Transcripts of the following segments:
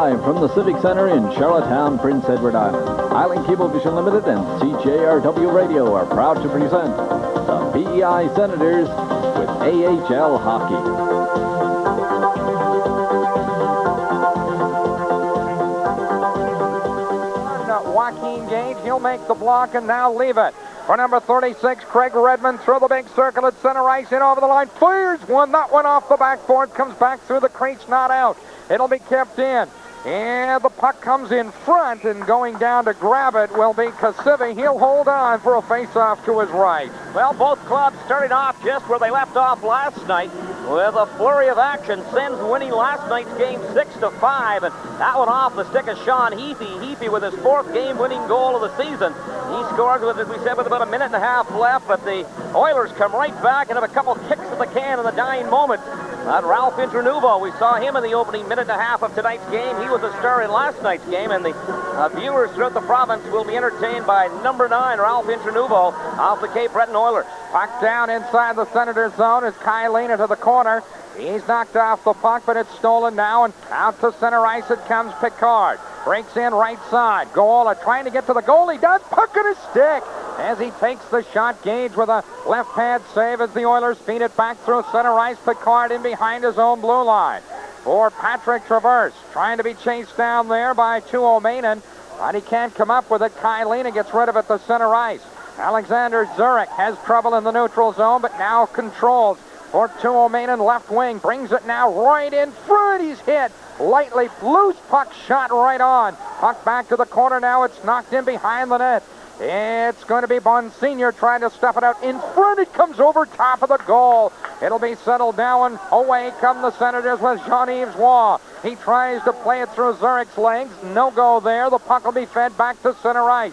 Live from the Civic Center in Charlottetown, Prince Edward Island, Island Cablevision Limited and CJRW Radio are proud to present the PEI Senators with AHL Hockey. Joaquin Gage, he'll make the block and now leave it. For number 36, Craig Redmond through the big circle at center ice, in over the line, fires one, that one off the backboard, comes back through the crease, not out. It'll be kept in. And the puck comes in front, and going down to grab it will be Civic. He'll hold on for a face-off to his right. Well, both clubs started off just where they left off last night with a flurry of action. Sens winning last night's game 6-5, and that one off the stick of Sean Heaphy. Heaphy with his fourth game-winning goal of the season. He scored with, as we said, with about a minute and a half left, but the Oilers come right back and have a couple kicks at the can in the dying moment. Ralph Internuvo, we saw him in the opening minute and a half of tonight's game. He was a star in last night's game, and the viewers throughout the province will be entertained by number 9, Ralph Internuvo, off the Cape Breton Oilers. Puck down inside the Senators zone as Kylina to the corner. He's knocked off the puck, but it's stolen now, and out to center ice it comes. Picard breaks in right side. Goola trying to get to the goal. He does. Puck in his stick as he takes the shot. Gage with a left pad save as the Oilers feed it back through center ice. Picard in behind his own blue line for Patrick Traverse, trying to be chased down there by Tuo Mainen, but he can't come up with it. Kylina gets rid of it to center ice. Alexander Zurich has trouble in the neutral zone, but now controls for Tuo Mainen, left wing, brings it now right in front. He's hit lightly, loose puck shot right on. Puck back to the corner now. It's knocked in behind the net. It's going to be Bonsignor trying to stuff it out in front. It comes over top of the goal. It'll be settled down, and away come the Senators with Jean-Yves Waugh. He tries to play it through Zurich's legs. No go there. The puck will be fed back to center ice.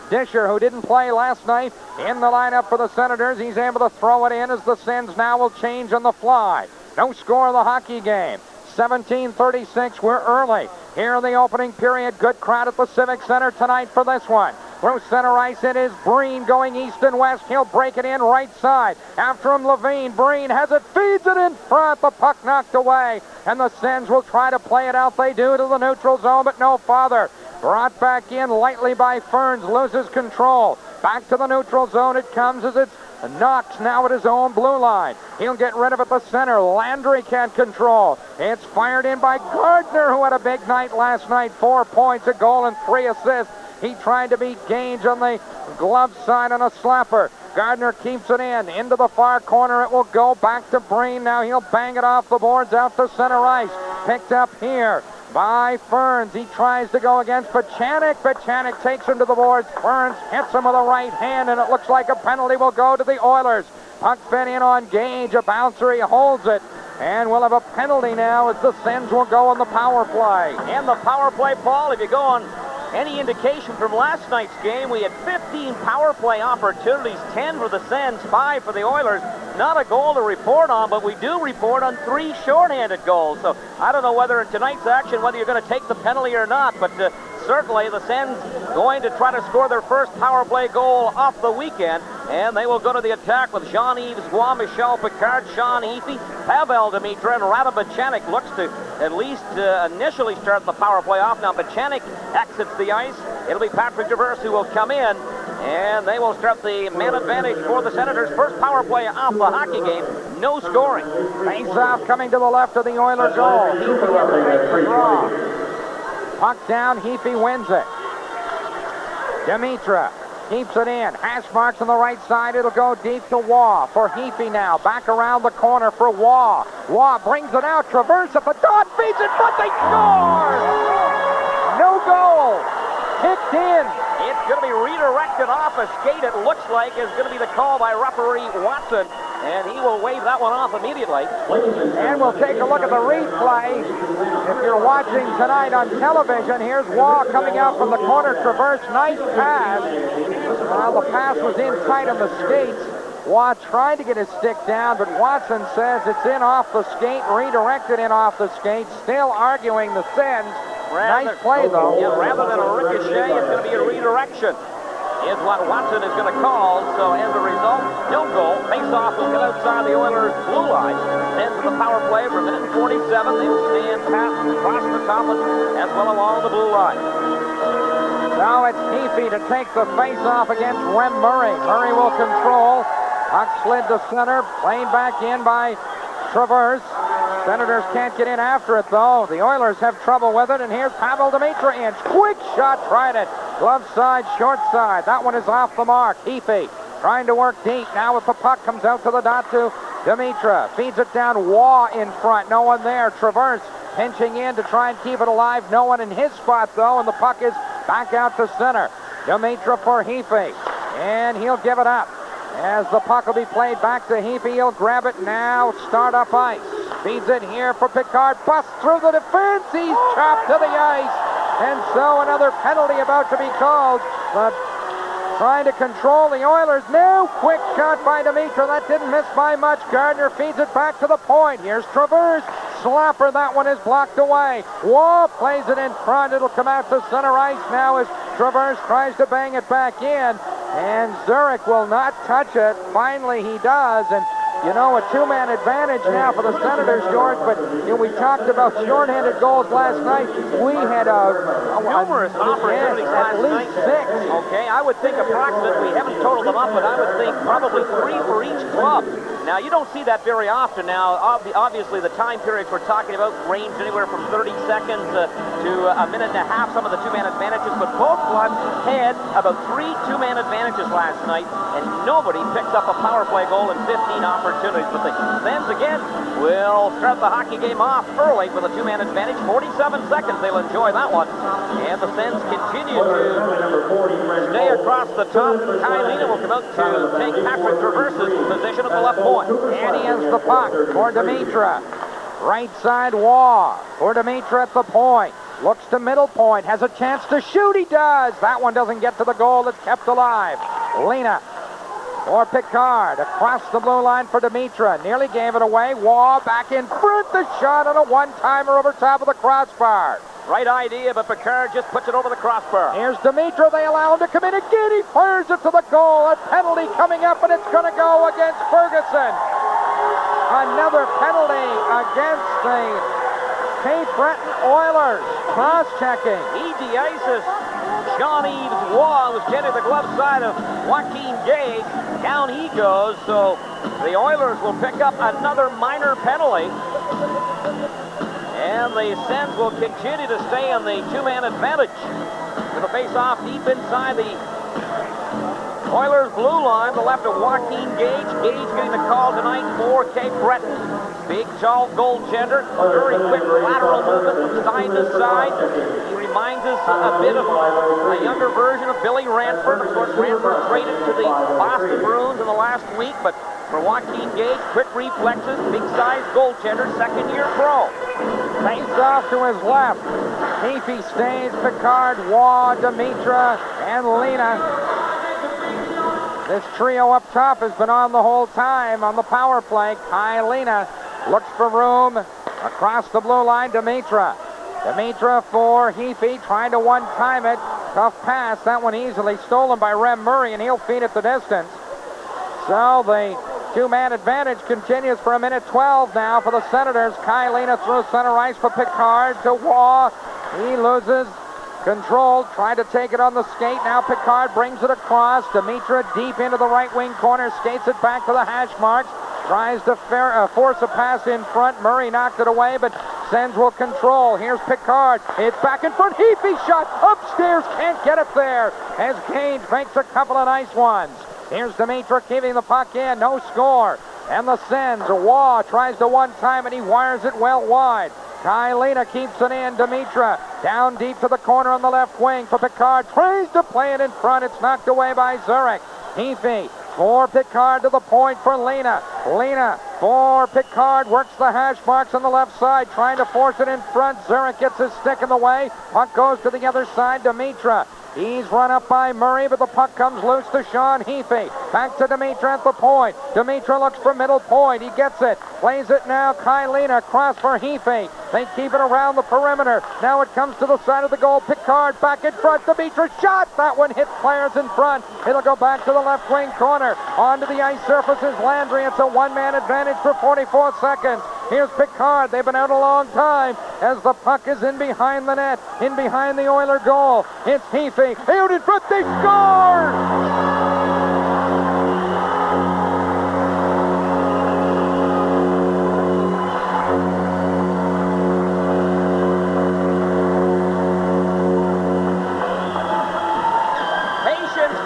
Disher, who didn't play last night, in the lineup for the Senators. He's able to throw it in as the Sens now will change on the fly. No score of the hockey game. 17:36, we're early here in the opening period. Good crowd at the Civic Center tonight for this one. Through center ice, it is Breen going east and west. He'll break it in right side. After him, Levine. Breen has it, feeds it in front. The puck knocked away, and the Sens will try to play it out. They do to the neutral zone, but no farther. Brought back in lightly by Ferns, loses control. Back to the neutral zone it comes as it's Knox now at his own blue line. He'll get rid of it at the center. Landry can't control. It's fired in by Gardner, who had a big night last night. 4 points, a goal, and 3 assists. He tried to beat Gage on the glove side on a slapper. Gardner keeps it in. Into the far corner it will go. Back to Breen. Now he'll bang it off the boards out to center ice. Picked up here by Ferns. He tries to go against Pachanik. Pachanik takes him to the boards. Ferns hits him with a right hand, and it looks like a penalty will go to the Oilers. Puck fed in on Gage. A bouncer. He holds it. And we'll have a penalty now as the Sens will go on the power play. And the power play, Paul, if you go on any indication from last night's game, we had 15 power play opportunities, 10 for the Sens, 5 for the Oilers. Not a goal to report on, but we do report on 3 shorthanded goals. So I don't know whether in tonight's action, whether you're going to take the penalty or not, but certainly the Sens going to try to score their first power play goal off the weekend, and they will go to the attack with Jean-Yves Waugh, Michel Picard, Sean Heaphy, Pavel Demitra, and Radim Pachanik looks to at least initially start the power play off. Now Pachanik exits the ice. It'll be Patrick Traverse who will come in, and they will start the man advantage for the Senators. First power play off the hockey game, no scoring. Face-off coming to the left of the Oilers goal. Heaphy takes the draw. Puck down, Heaphy wins it. Demitra keeps it in. Hash marks on the right side. It'll go deep to Waugh for Heaphy now. Back around the corner for Waugh. Waugh brings it out. Traverse if a dot feeds it, but they score! No goal. Kicked in. It's going to be redirected off a skate, it looks like, is going to be the call by referee Watson, and he will wave that one off immediately. And we'll take a look at the replay. If you're watching tonight on television, here's Waugh coming out from the corner. Traverse, nice pass. Well, the pass was in tight on the skates. Waugh tried to get his stick down, but Watson says it's in off the skate, redirected in off the skate, still arguing the Sens. Nice play, though. Yeah, rather than a ricochet, it's going to be a redirection, is what Watson is going to call. So as a result, no goal. Face face-off will come outside the Oilers' blue line. Sends to the power play for a minute and 47. They'll stand pat across the top as well along the blue line. Now it's Heafy to take the face-off against Rem Murray. Murray will control. Puck slid to center, played back in by Traverse. Senators can't get in after it, though. The Oilers have trouble with it, and here's Pavel Demitra in. Quick shot, tried it. Glove side, short side. That one is off the mark. Heafy trying to work deep. Now with the puck, comes out to the dot to Demitra. Feeds it down. Waugh in front. No one there. Traverse pinching in to try and keep it alive. No one in his spot, though, and the puck is back out to center. Demitra for Heafy, and he'll give it up. As the puck will be played back to Heafy, he'll grab it now. Start up ice. Feeds it here for Picard. Busts through the defense. He's chopped to the ice. And so another penalty about to be called. But trying to control the Oilers now. Quick shot by Demitra. That didn't miss by much. Gardner feeds it back to the point. Here's Traverse. Slapper. That one is blocked away. Waugh plays it in front. It'll come out to center ice now as Traverse tries to bang it back in. And Zurich will not touch it. Finally he does. And you know, a two-man advantage now for the Senators, George, but we talked about shorthanded goals last night. We had numerous opportunities last night. At least 6. Okay, I would think approximately, we haven't totaled them up, but I would think probably 3 for each club. Now, you don't see that very often now. Obviously, the time periods we're talking about range anywhere from 30 seconds to a minute and a half, some of the two-man advantages, but both clubs had about 3 two-man advantages last night, and nobody picked up a power play goal in 15 opportunities. But the Sens, again, will start the hockey game off early with a two-man advantage. 47 seconds, they'll enjoy that one. And the Sens continue to stay across the top. Kylina will come out to take Patrick Traverse's position at the left point. And he has the puck for Demitra. Right side, Waugh for Demitra at the point. Looks to middle point, has a chance to shoot. He does. That one doesn't get to the goal. It's kept alive. Lena for Picard. Across the blue line for Demitra. Nearly gave it away. Waugh back in front. The shot on a one-timer over top of the crossbar. Right idea, but Picard just puts it over the crossbar. Here's Demitra. They allow him to come in again. He fires it to the goal. A penalty coming up, and it's going to go against Ferguson. Another penalty against the Cape Breton Oilers. Cross-checking. He de-ices Jean-Yves Waugh, was getting the glove side of Joaquin Gage. Down he goes, so the Oilers will pick up another minor penalty. And the Sens will continue to stay on the two-man advantage. With a face-off deep inside the Oilers blue line, the left of Joaquin Gage. Gage getting the call tonight for Cape Breton. Big, tall goaltender. A very quick lateral movement from side to side. He reminds us a bit of a younger version of Billy Ranford. Of course, Ranford traded to the Boston Bruins in the last week, but for Joaquin Gage, quick reflexes, big-sized goaltender, second-year pro. Face off to his left. Heafy stays, Picard, Waugh, Demitra, and Lena. This trio up top has been on the whole time on the power play. Kylina looks for room across the blue line. Demitra for Heafy, trying to one-time it. Tough pass. That one easily stolen by Rem Murray, and he'll feed it the distance. So the two-man advantage continues for a minute 12 now for the Senators. Kylina through center ice for Picard to Waugh. He loses control, tried to take it on the skate. Now Picard brings it across. Demitra deep into the right wing corner, skates it back to the hash marks. Tries to force a pass in front. Murray knocked it away, but Sens will control. Here's Picard. It's back in front. Heafy shot upstairs. Can't get it there as Gage makes a couple of nice ones. Here's Demitra keeping the puck in. No score. And the Sens, Waugh tries to one-time, and he wires it well wide. Kylina keeps it in. Demitra down deep to the corner on the left wing for Picard. Tries to play it in front. It's knocked away by Zurich. Heafy for Picard to the point for Lena. Lena for Picard. Works the hash marks on the left side. Trying to force it in front. Zurich gets his stick in the way. Puck goes to the other side. Demitra He's run up by Murray, but the puck comes loose to Sean Heaphy. Back to Dimitra at the point. Dimitra looks for middle point. He gets it. Plays it now. Kylina across for Heaphy. They keep it around the perimeter. Now it comes to the side of the goal. Picard back in front. Dimitra shot. That one hit players in front. It'll go back to the left wing corner. Onto the ice surface is Landry. It's a one-man advantage for 44 seconds. Here's Picard. They've been out a long time as the puck is in behind the net, in behind the Oiler goal. It's Heaphy. Out in front. They score!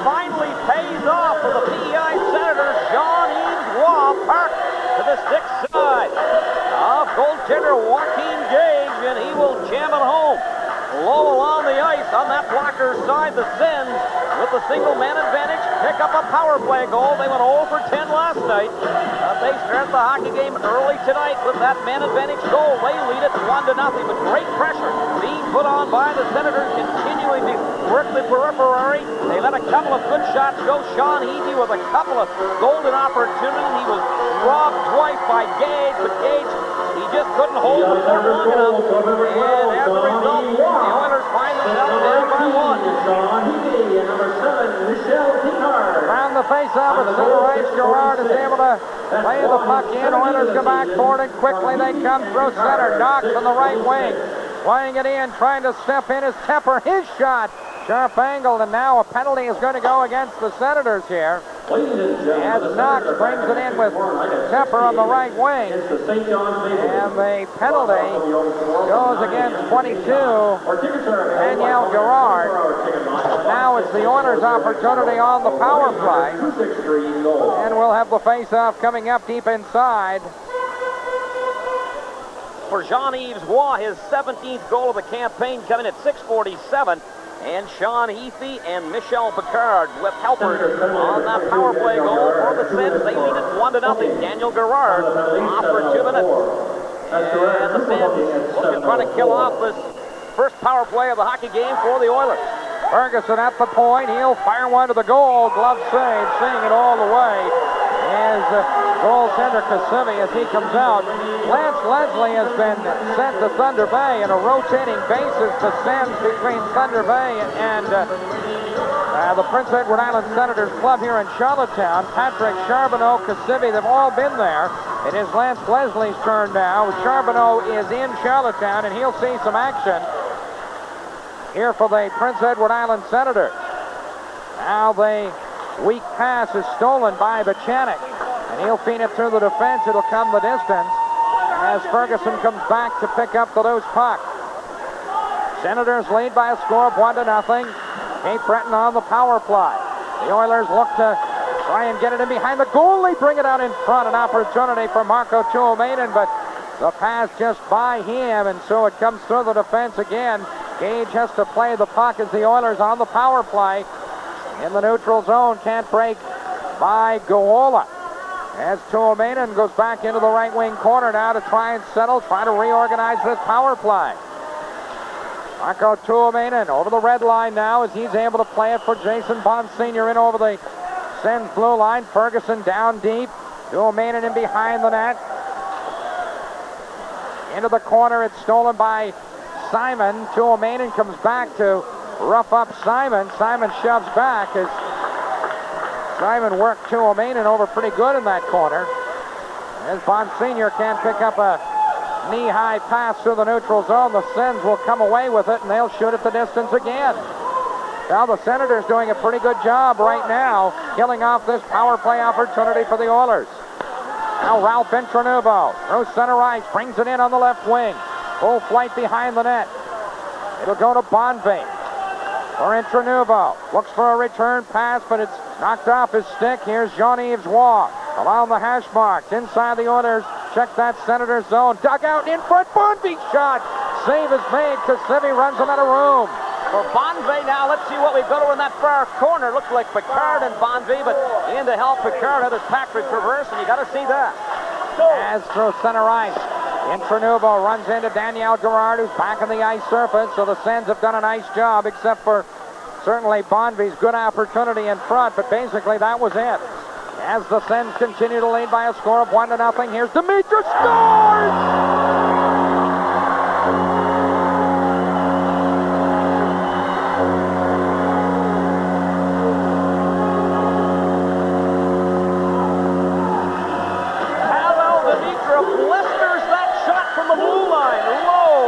Finally pays off for the PEI Senators. Jean-Yves Roy Park to the stick side of goaltender Joaquin Gage, and he will jam it home. Low along the ice on that blocker side, the Sens with the single man advantage pick up a power play goal. They went 0 for 10 last night. They start the hockey game early tonight with that man advantage goal. They lead it 1-0, but great pressure being put on by the Senators, continuing to work the periphery. They let a couple of good shots go. Sean Heaphy with a couple of golden opportunities. He was robbed twice by Gage, but Gage, he just couldn't hold the fort long enough. And as a result, the Oilers find themselves down by 1. Around the face-off at center ice, Gerard is able to play the puck in. Oilers go back forward, and quickly they come through center. Knox on the right wing. Playing it in, trying to step in is Tepper. His shot, sharp angled, and now a penalty is going to go against the Senators here. As Knox brings it in with Tepper on the right wing. And the penalty goes against 22, Daniel Gerard. Now it's the Oilers' opportunity on the power play. And we'll have the face-off coming up deep inside. For Jean-Yves Roy, his 17th goal of the campaign, coming at 6:47. And Sean Heaphy and Michel Picard with helpers on that power play goal for the Sens. They lead it 1-0. Daniel Gerard off for 2 minutes. And the Sens looking trying to kill off this first power play of the hockey game for the Oilers. Ferguson at the point. He'll fire one to the goal. Glove save, seeing it all the way. As goaltender Civic, as he comes out. Lance Leslie has been sent to Thunder Bay in a rotating basis to Sens between Thunder Bay and the Prince Edward Island Senators club here in Charlottetown. Patrick Charbonneau, Civic, they've all been there. It is Lance Leslie's turn now. Charbonneau is in Charlottetown, and he'll see some action here for the Prince Edward Island Senators. Now the weak pass is stolen by Buchanan, and he'll feed it through the defense. It'll come the distance as Ferguson comes back to pick up the loose puck. Senators lead by a score of 1-0. Cape Breton on the power play. The Oilers look to try and get it in behind the goalie, bring it out in front. An opportunity for Marco Tuomainen, but the pass just by him, and so it comes through the defense again. Gage has to play the puck as the Oilers on the power play. In the neutral zone, can't break by Goola. As Tuomainen goes back into the right wing corner now to try and settle, try to reorganize this power play. Marco Tuomainen over the red line now as he's able to play it for Jason Bond Sr. in over the Sens blue line. Ferguson down deep. Tuomainen in behind the net. Into the corner, it's stolen by Simon. Tuomainen comes back to rough up Simon. Simon shoves back as Simon worked Tuomainen over pretty good in that corner. As Bond Sr. can't pick up a knee-high pass through the neutral zone, the Sens will come away with it, and they'll shoot at the distance again. Now the Senators doing a pretty good job right now, killing off this power play opportunity for the Oilers. Now Ralph Intranuvo through center ice, brings it in on the left wing. Full flight behind the net. It'll go to Bonvie. For Intranuvo, looks for a return pass, but it's knocked off his stick. Here's Jean-Yves Roy around the hash marks. Inside the Oilers, check that Senator zone. Dug out in front, Bonvie shot. Save is made because Civic runs him out of room. For Bonvie now, let's see what we've got over in that far corner. Looks like Picard and Bonvie, but in to help Picard had his Patrick reverse, and you got to see that. As through center ice, Intranuvo runs into Daniel Gerard, who's back on the ice surface, so the Sens have done a nice job, except for certainly Bonvie's good opportunity in front, but basically that was it. As the Sens continue to lead by a score of 1-0, here's Demetra, scores!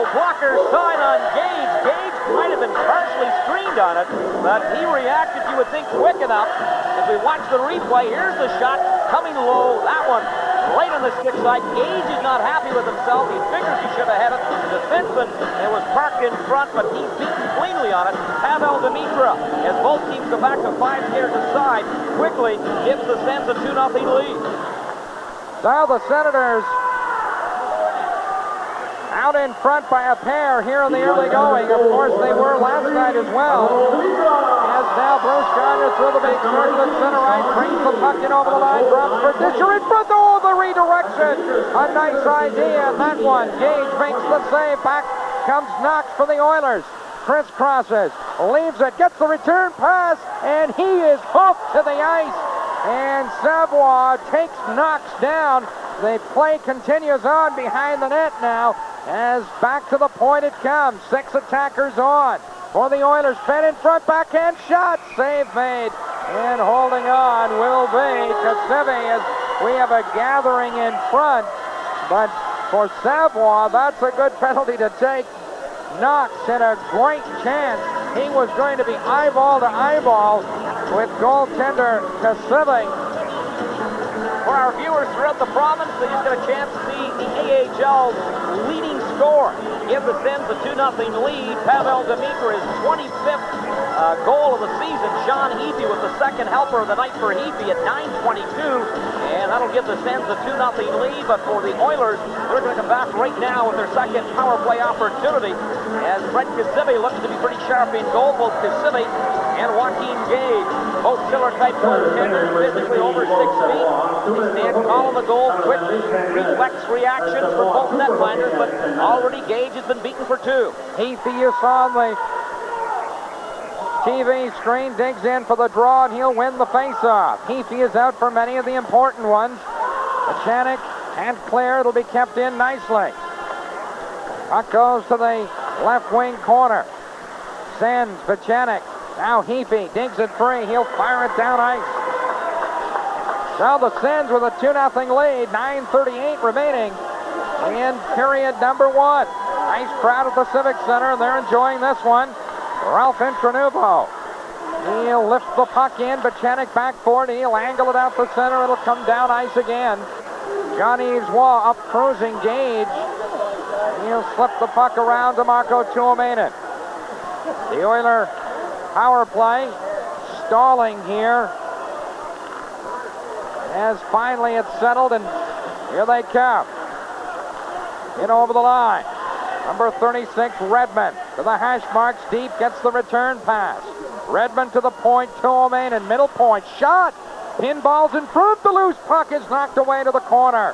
Blocker side on Gage. Gage might have been partially screened on it, but he reacted, you would think, quick enough. If we watch the replay, here's the shot coming low. That one right on the stick side. Gage is not happy with himself. He figures he should have had it. The defenseman, it was parked in front, but he's beaten cleanly on it. Pavel Demitra, as both teams go back to 5 skares aside, quickly gives the Sens a 2-0 lead. Now the Senators out in front by a pair here in the early going. Of course, they were last night as well. As now Bruce Gardner through the big circle at center right, brings the puck in over the line, drops for Disher in front. Oh, the redirection. A nice idea in that one. Gage makes the save. Back comes Knox for the Oilers. Crisscrosses, leaves it, gets the return pass, and he is hooked to the ice. And Savoie takes Knox down. The play continues on behind the net now, as back to the point it comes. 6 attackers on for the Oilers. Fed in front, backhand shot, save made, and holding on will be Civic, as we have a gathering in front. But for Savoie, that's a good penalty to take. Knox had a great chance. He was going to be eyeball to eyeball with goaltender Civic. For our viewers throughout the province, they just got a chance to see the AHL's leading scorer give the Sens a 2-0 lead. Pavel Demitra, his 25th goal of the season. Sean Heaphy with the second helper of the night for Heaphy at 9:22, and that'll give the Sens a 2-0 lead. But for the Oilers, they're going to come back right now with their second power play opportunity, as Brett Civic looks to be pretty sharp in goal. Both Civic and Joaquin Gage, both Killer-type goaltenders, physically over 6 feet. They stand tall on the goal, quick reflex reactions for both netminders, but already Gage has been beaten for 2. Heaphy, you saw on the TV screen, digs in for the draw, and he'll win the face-off. Heaphy is out for many of the important ones. Pachanik and clear. It'll be kept in nicely. Puck goes to the left wing corner. Sends Pachanik. Now Heaphy digs it free. He'll fire it down ice. Now the Sens with a 2-0 lead. 9:38 remaining in period number 1. Nice crowd at the Civic Center, and they're enjoying this one. Ralph Intranuvo. He'll lift the puck in. Pachanik back for it. He'll angle it out the center. It'll come down ice again. John-Yves Waugh up cruising Gage. He'll slip the puck around to Marco Tuomainen. The Oiler power play stalling here, as finally it's settled, and here they come. In over the line. Number 36, Redmond, to the hash marks deep, gets the return pass. Redmond to the point, Tuomainen, middle point, shot. Pinball's in front, the loose puck is knocked away to the corner.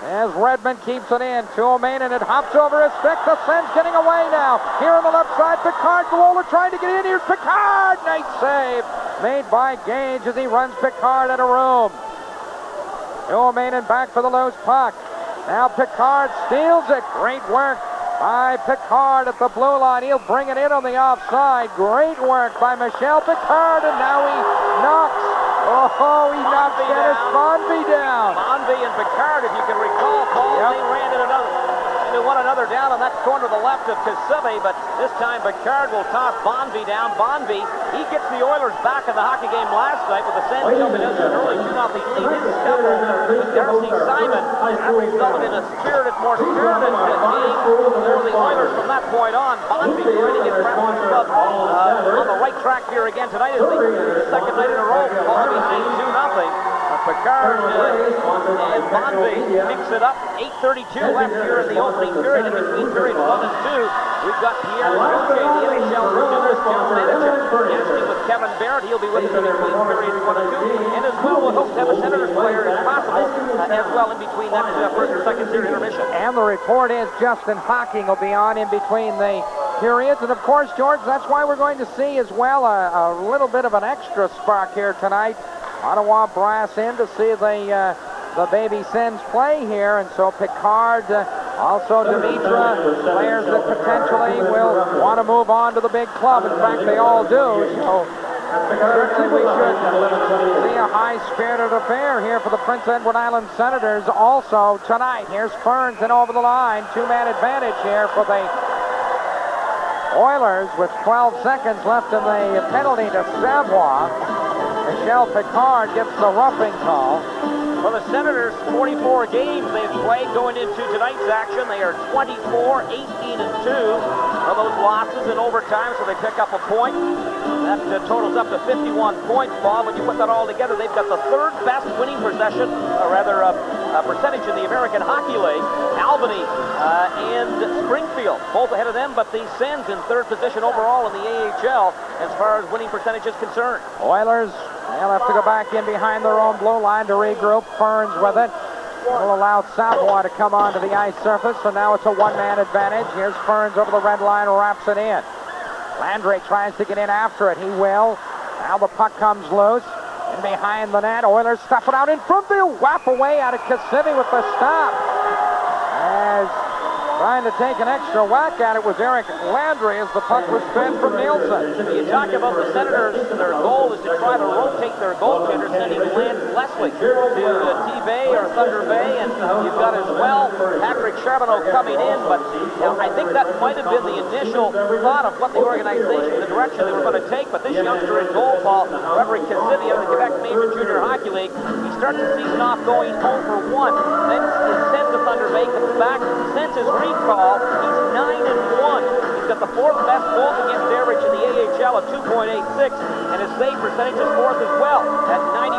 As Redmond keeps it in, Tuomainen, it hops over his stick. The Sens getting away now. Here on the left side, Picard, Galola trying to get in. Here's Picard, nice save made by Gage as he runs Picard out of room. Tuomainen back for the loose puck. Now Picard steals it. Great work by Picard at the blue line. He'll bring it in on the offside. Great work by Michel Picard, and now he knocks. Oh, he knocks Dennis Bonvie down. Bonvie and Picard, if you can recall, Paul, they ran into one another down on that corner to the left of Civic, but this time Picard will toss Bonvie down. Bonvie, he gets the Oilers back in the hockey game last night with the Sens jumping into an early 2-0 lead. His scuffle with Darcy Simon, that resulted in a more spirited game for the Oilers from that point on. Bonvie trying to get Preston Club on the right track here again tonight, is the second night in a row falling behind 2-0. Picard and Bonvie mix it up. 8:32 left here in the opening period. In between periods 1 and 2, we've got Pierre Gauthier, the AHL newest general manager, guesting with Kevin Barrett. He'll be with us in between periods 1 and 2. And as well, we'll hope to have a Senators player if possible as well in between that first or second period intermission. And the report is Justin Hocking will be on in between the periods. And, of course, George, that's why we're going to see as well a little bit of an extra spark here tonight. Ottawa brass in to see the baby Sens play here. And so Picard, also Dimitra, players that potentially will want to move on to the big club. In fact, they all do. So certainly we should see a high-spirited affair here for the Prince Edward Island Senators also tonight. Here's Ferns in over the line. Two-man advantage here for the Oilers with 12 seconds left in the penalty to Savoie. Michel Picard gets the roughing call. For the Senators, 44 games they've played going into tonight's action. They are 24, 18, and 2 of those losses in overtime, so they pick up a point. That totals up to 51 points, Bob. When you put that all together, they've got the third best winning percentage in the American Hockey League. Albany and Springfield, both ahead of them, but the Sens in third position overall in the AHL as far as winning percentage is concerned. Oilers, they'll have to go back in behind their own blue line to regroup. Ferns with it. Will allow Savoie to come onto the ice surface, so now it's a one-man advantage. Here's Ferns over the red line, wraps it in. Landry tries to get in after it. He will. Now the puck comes loose. In behind the net, Oilers stuff it out in front. They whap away out of Civic with the stop. As trying to take an extra whack at it was Eric Landry as the puck was fed from Nielsen. You talk about the Senators, their goal is to try to rotate their goaltender, sending Lance Leslie to T-Bay or Thunder Bay, and you've got as well Patrick Charbonneau coming in, but I think that might have been the initial thought of what the organization, the direction they were going to take, but this youngster in goal, Paul, Frederick Cassidy of the Quebec Major Junior Hockey League, he starts the season off going 0 for 1, then is sent to Thunder Bay, comes back, sends his recall, he's 9-1. He's got the fourth best goals against average in the AHL at 2.86, and his save percentage is fourth as well at 91%.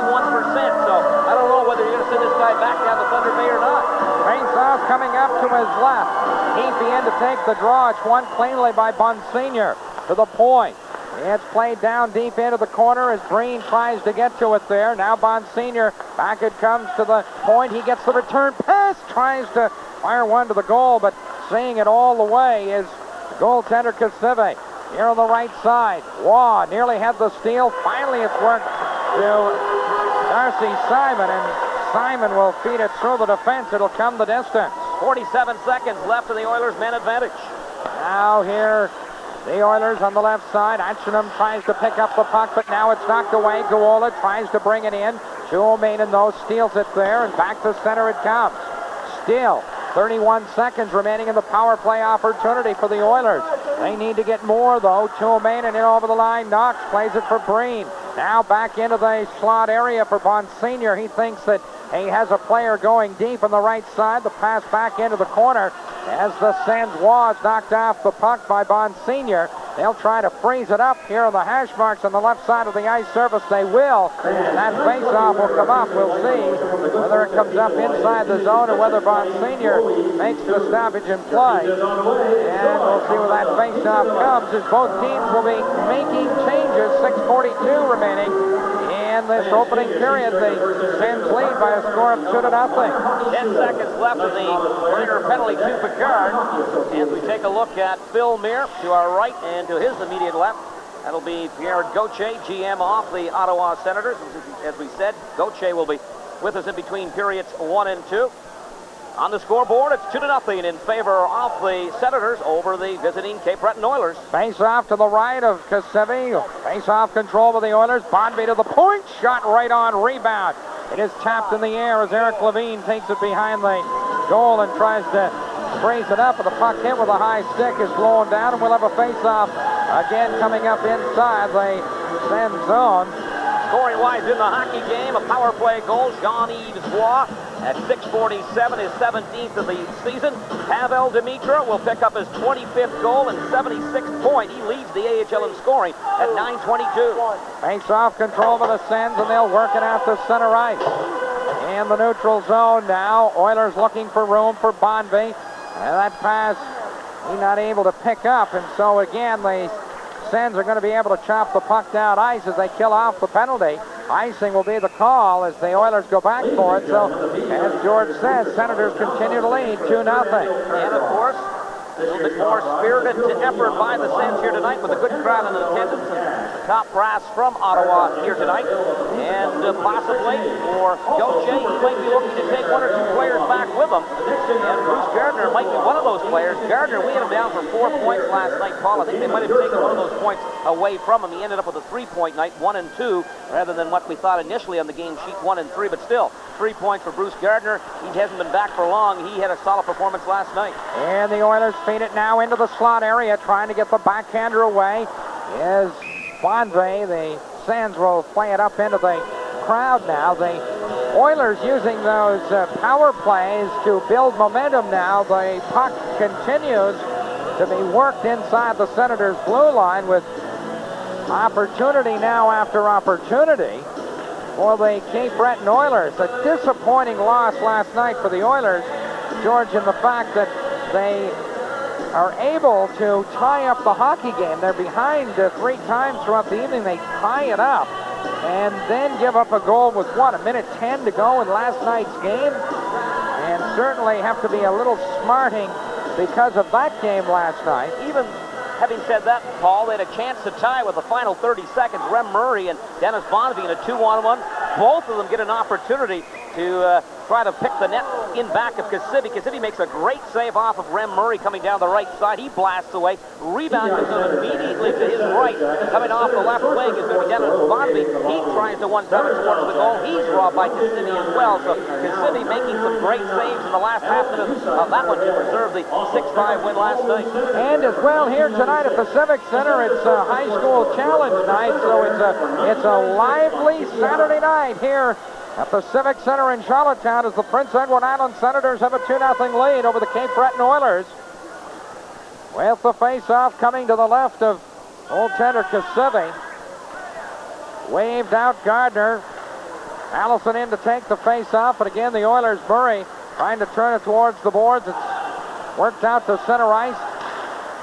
So I don't know whether you're going to send this guy back down to Thunder Bay or not. Face-off coming up to his left. Heapy in to take the draw. It's won cleanly by Bonsignor to the point. It's played down deep into the corner as Breen tries to get to it there. Now Bonsignor, back it comes to the point. He gets the return pass, tries to fire one to the goal, but seeing it all the way is goaltender Civic. Here on the right side, Waugh nearly had the steal. Finally it's worked to Darcy Simon, and Simon will feed it through the defense. It'll come the distance. 47 seconds left in the Oilers' man advantage. Now here, the Oilers on the left side. Atchingham tries to pick up the puck, but now it's knocked away. Guola tries to bring it in. Joe Maiden, though, steals it there, and back to center it comes. Still 31 seconds remaining in the power play opportunity for the Oilers. They need to get more, though. Choumain in over the line. Knox plays it for Breen. Now back into the slot area for Bonsignor. He thinks that he has a player going deep on the right side. The pass back into the corner as the Sens was knocked off the puck by Bonsignor. They'll try to freeze it up here on the hash marks on the left side of the ice surface. They will. And that face-off will come up. We'll see whether it comes up inside the zone or whether Bonsignor makes the stoppage in play. And we'll see where that face-off comes as both teams will be making changes. 6:42 remaining. In this opening period, the Sens lead by a score of 2-0. 10 seconds left in the minor penalty to Picard. And we take a look at Phil Meir to our right and to his immediate left. That'll be Pierre Gauthier, GM off the Ottawa Senators. As we said, Gauthier will be with us in between periods 1 and 2. On the scoreboard, it's 2-0 in favor of the Senators over the visiting Cape Breton Oilers. Face-off to the right of Casevi. Face-off control with the Oilers. Bonby to the point. Shot right on. Rebound. It is tapped in the air as Eric Levine takes it behind the goal and tries to freeze it up. But the puck hit with a high stick is blown down, and we'll have a face-off again coming up inside the Sens zone. Scoring-wise in the hockey game, a power play goal. Jean-Yves Roy at 6:47, his 17th of the season. Pavel Dimitra will pick up his 25th goal and 76th point. He leads the AHL in scoring at 9:22. Face-off control by the Sens, and they'll work it out to center ice. In the neutral zone now, Oilers looking for room for Bonby. And that pass, he's not able to pick up, and so again, the Sens are going to be able to chop the puck down ice as they kill off the penalty. Icing will be the call as the Oilers go back for it. So, as George says, Senators continue to lead 2-0. And, of course, A little bit more spirited effort by the Sens here tonight with a good crowd in attendance and the top brass from Ottawa here tonight. And possibly for Gauthier, he might be looking to take one or two players back with him. And Bruce Gardner might be one of those players. Gardner, we had him down for 4 points last night, Paul. I think they might have taken one of those points away from him. He ended up with a 3-point night, 1 and 2, rather than what we thought initially on the game sheet, 1 and 3. But still, 3 points for Bruce Gardner. He hasn't been back for long. He had a solid performance last night. And the Oilers feed it now into the slot area, trying to get the backhander away. Is Bonvay. The Sens will play it up into the crowd now. The Oilers using those power plays to build momentum now. The puck continues to be worked inside the Senators' blue line with opportunity now after opportunity for the Cape Breton Oilers. A disappointing loss last night for the Oilers, George, in the fact that they are able to tie up the hockey game. They're behind 3 times throughout the evening. They tie it up and then give up a goal with, what, 1:10 to go in last night's game? And certainly have to be a little smarting because of that game last night. Even having said that, Paul, they had a chance to tie with the final 30 seconds. Rem Murray and Dennis Bonvy in a 2-on-1. Both of them get an opportunity to try to pick the net in back of Civic. Civic makes a great save off of Rem Murray coming down the right side. He blasts away. Rebound comes up immediately to his right. Coming off the left wing is going to be Dennis Bonvy. He tries to one-time it towards the goal. He's robbed by Civic as well. So Civic making some great saves in the last half minute of that one to preserve the 6-5 win last night. And as well here tonight at the Civic Center, it's a high school challenge night, so it's a lively Saturday night here at the Civic Center in Charlottetown as the Prince Edward Island Senators have a 2-0 lead over the Cape Breton Oilers. With the face-off coming to the left of goaltender Civic. Waved out Gardner. Allison in to take the face-off, but again the Oilers, Murray trying to turn it towards the boards. It's worked out to center ice.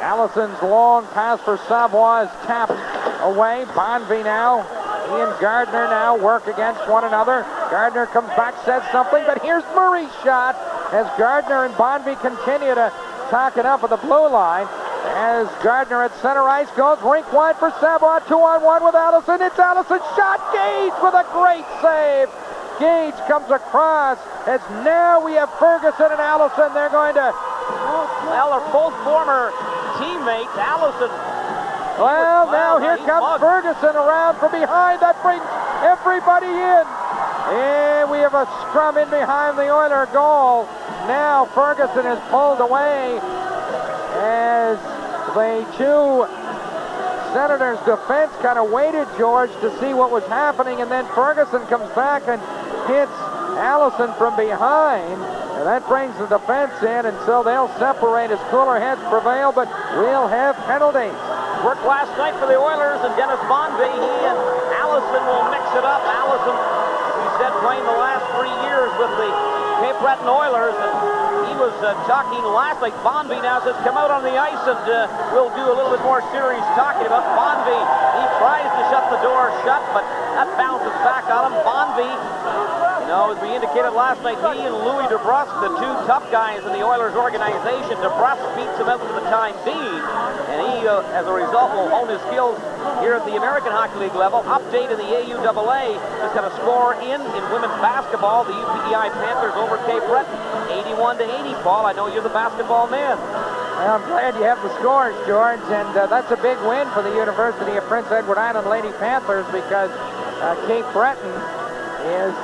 Allison's long pass for Savoie is tapped away. Bonvy now. He and Gardner now work against one another. Gardner comes back, says something, but here's Murray's shot as Gardner and Bonvy continue to talk it up at the blue line. As Gardner at center ice goes rink wide for Savoie, 2-on-1 with Allison. It's Allison's shot. Gage with a great save. Gage comes across as now we have Ferguson and Allison. They're going to... Well, they're both former teammates. Allison... Well, now here comes Ferguson around from behind. That brings everybody in. And we have a scrum in behind the Oiler goal. Now Ferguson is pulled away as the 2 Senators defense kind of waited, George, to see what was happening. And then Ferguson comes back and hits Allison from behind. And that brings the defense in, and so they'll separate as cooler heads prevail, but we'll have penalties. Worked last night for the Oilers, and Dennis Bonvy, he and Allison will mix it up. Allison, as we said, playing the last 3 years with the Cape Breton Oilers, and he was talking last night. Bonvy now says, come out on the ice, and we'll do a little bit more serious talking about Bonvy. He tries to shut the door shut, but that bounces back on him. Bonvy, you know, as we indicated last night, he and Louis DeBrusque, the 2 tough guys in the Oilers organization. DeBrusque beats him out for the time being, and he, as a result, will hone his skills here at the American Hockey League level. Update in the AUAA, just got a score in women's basketball. The UPEI Panthers over Cape Breton, 81-80. Paul, I know you're the basketball man. Well, I'm glad you have the scores, George, and that's a big win for the University of Prince Edward Island Lady Panthers because Cape Breton is,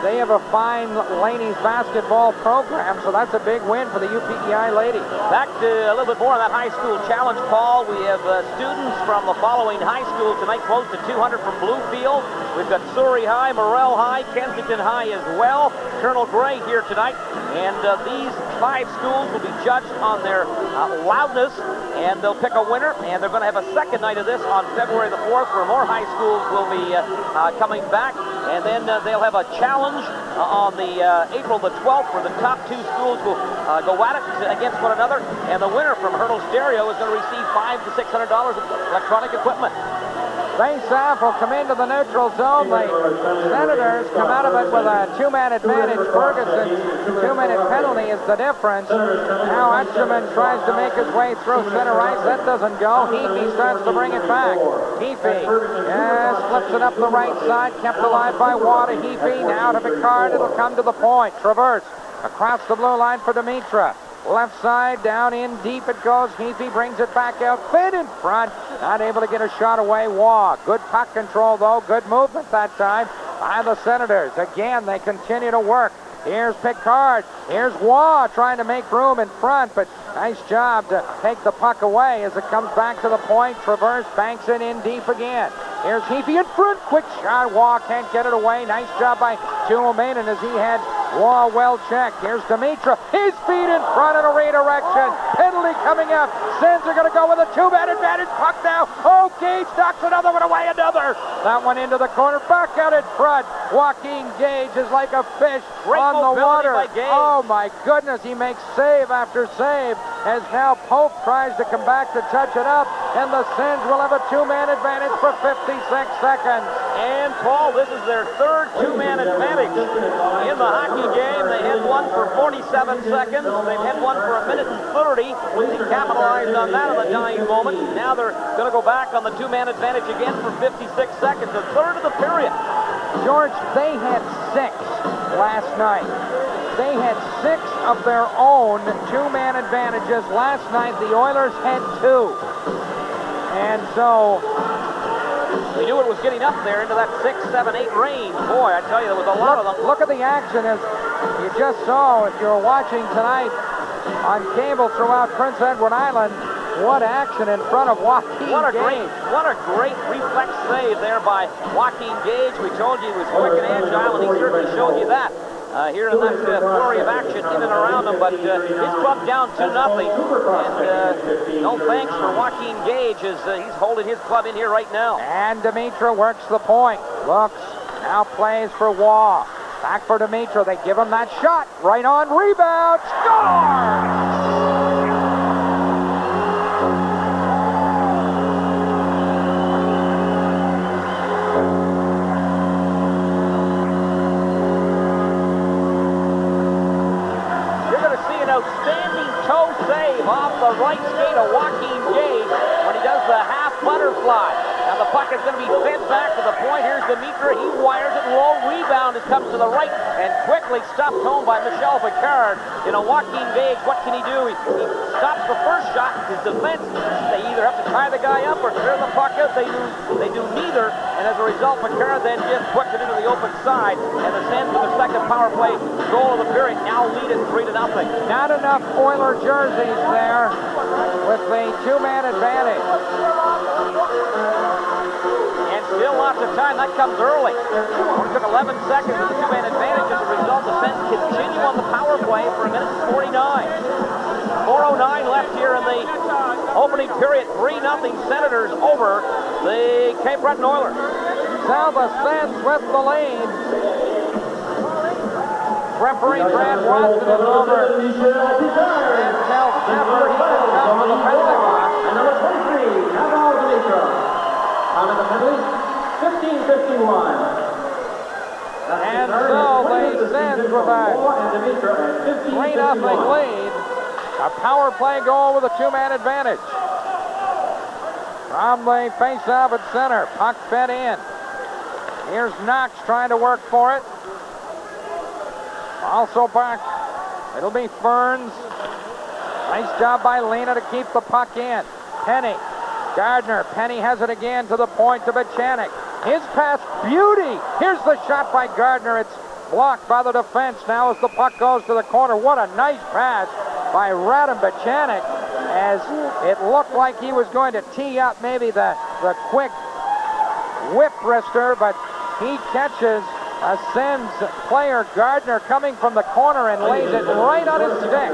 they have a fine ladies basketball program, so that's a big win for the UPEI ladies. Back to a little bit more on that high school challenge, Paul. We have students from the following high schools tonight, close to 200 from Bluefield. We've got Surrey High, Morrell High, Kensington High as well. Colonel Gray here tonight. And these 5 schools will be judged on their loudness, and they'll pick a winner. And they're going to have a second night of this on February the 4th, where more high schools will be coming back. And then they'll have a challenge on the April the 12th, where the top 2 schools will go at it against one another. And the winner from Hurdle Stereo is going to receive $500 to $600 of electronic equipment. Face-off will come into the neutral zone. The Senators come out of it with a 2-man advantage. Ferguson's 2-minute penalty is the difference. Now Etcherman tries to make his way through center ice. That doesn't go. Heaphy starts to bring it back. Heaphy, yes, flips it up the right side. Kept alive by Water. Heaphy now to Picard. It'll come to the point. Traverse across the blue line for Dimitra. Left side, down in deep it goes. Heaphy brings it back out. Finn in front. Not able to get a shot away. Waugh. Good puck control, though. Good movement that time by the Senators. Again, they continue to work. Here's Picard. Here's Waugh trying to make room in front, but nice job to take the puck away as it comes back to the point. Traverse banks it in deep again. Here's Heaphy in front. Quick shot. Waugh can't get it away. Nice job by Tuomainen as he had Waugh well checked. Here's Dimitra. His feet in front of a redirection. Penalty coming up. Sens are going to go with a 2-man advantage. Puck now. Oh, Gage knocks another one away. Another. That one into the corner. Back out in front. Joaquin Gage is like a fish on the water. Oh, my goodness. He makes save after save as now Pope tries to come back to touch it up. And the Sens will have a 2-man advantage for 56 seconds. And, Paul, this is their third 2-man advantage in the hockey game. They had one for 47 seconds. They've had one for 1 minute and 30. They capitalized on that in the dying moment. Now they're going to go back on the 2-man advantage again for 56 seconds, a third of the period. George, they had 6 last night. They had 6 of their own 2-man advantages. Last night, the Oilers had 2. And so we knew it was getting up there into that 6, 7, 8 range. Boy, I tell you, there was a lot of them. Look at the action as you just saw if you were watching tonight on cable throughout Prince Edward Island. What action in front of Joaquin Gage. What a great reflex save there by Joaquin Gage. We told you he was quick and agile, and he certainly showed you that. Here in that flurry of action in and around him, but his club down 2-0. And no thanks for Joaquin Gage as he's holding his club in here right now. And Dimitra works the point. Looks, now plays for Waugh. Back for Dimitra. They give him that shot. Right on rebound. Score! Outstanding toe save off the right skate of Joaquin Gage when he does the half butterfly. Now the puck is going to be fed back to the point. Here's Dimitra. He wires it low. Rebound. It comes to the right and quickly stopped home by Michel Picard. You know, Joaquin Gage, what can he do? He stops the first shot. His defense, they either have to tie the guy up or clear the puck out. They do neither. And as a result, Picard then just puts it into the open side. And the Sens with the second power play goal of the period now lead it 3-0. Not enough Oiler jerseys there with the 2-man advantage. And still lots of time. That comes early. It took 11 seconds with the 2-man advantage. As a result, the Sens continue on the power play for 1 minute and 49. 4:09 left here in the opening period. 3-0 Senators over the Cape Breton Oilers. Now the Sens with the lead. Referee Brad Watson is over. And tells Shepard he can come to the penalty box. And number 23, Naval Dimitra. On the penalty, 15-51. And so the Sens with a 3-0 lead. A power play goal with a 2-man advantage. From the face-off at center, puck fed in. Here's Knox trying to work for it. Also back, it'll be Ferns. Nice job by Lena to keep the puck in. Penny, Gardner. Penny has it again to the point to Bachanik. His pass, beauty. Here's the shot by Gardner. It's blocked by the defense now as the puck goes to the corner. What a nice pass by Radim Bachanik as it looked like he was going to tee up maybe the quick whip wrister, but he catches a Sens player, Gardner, coming from the corner and lays it right on his stick.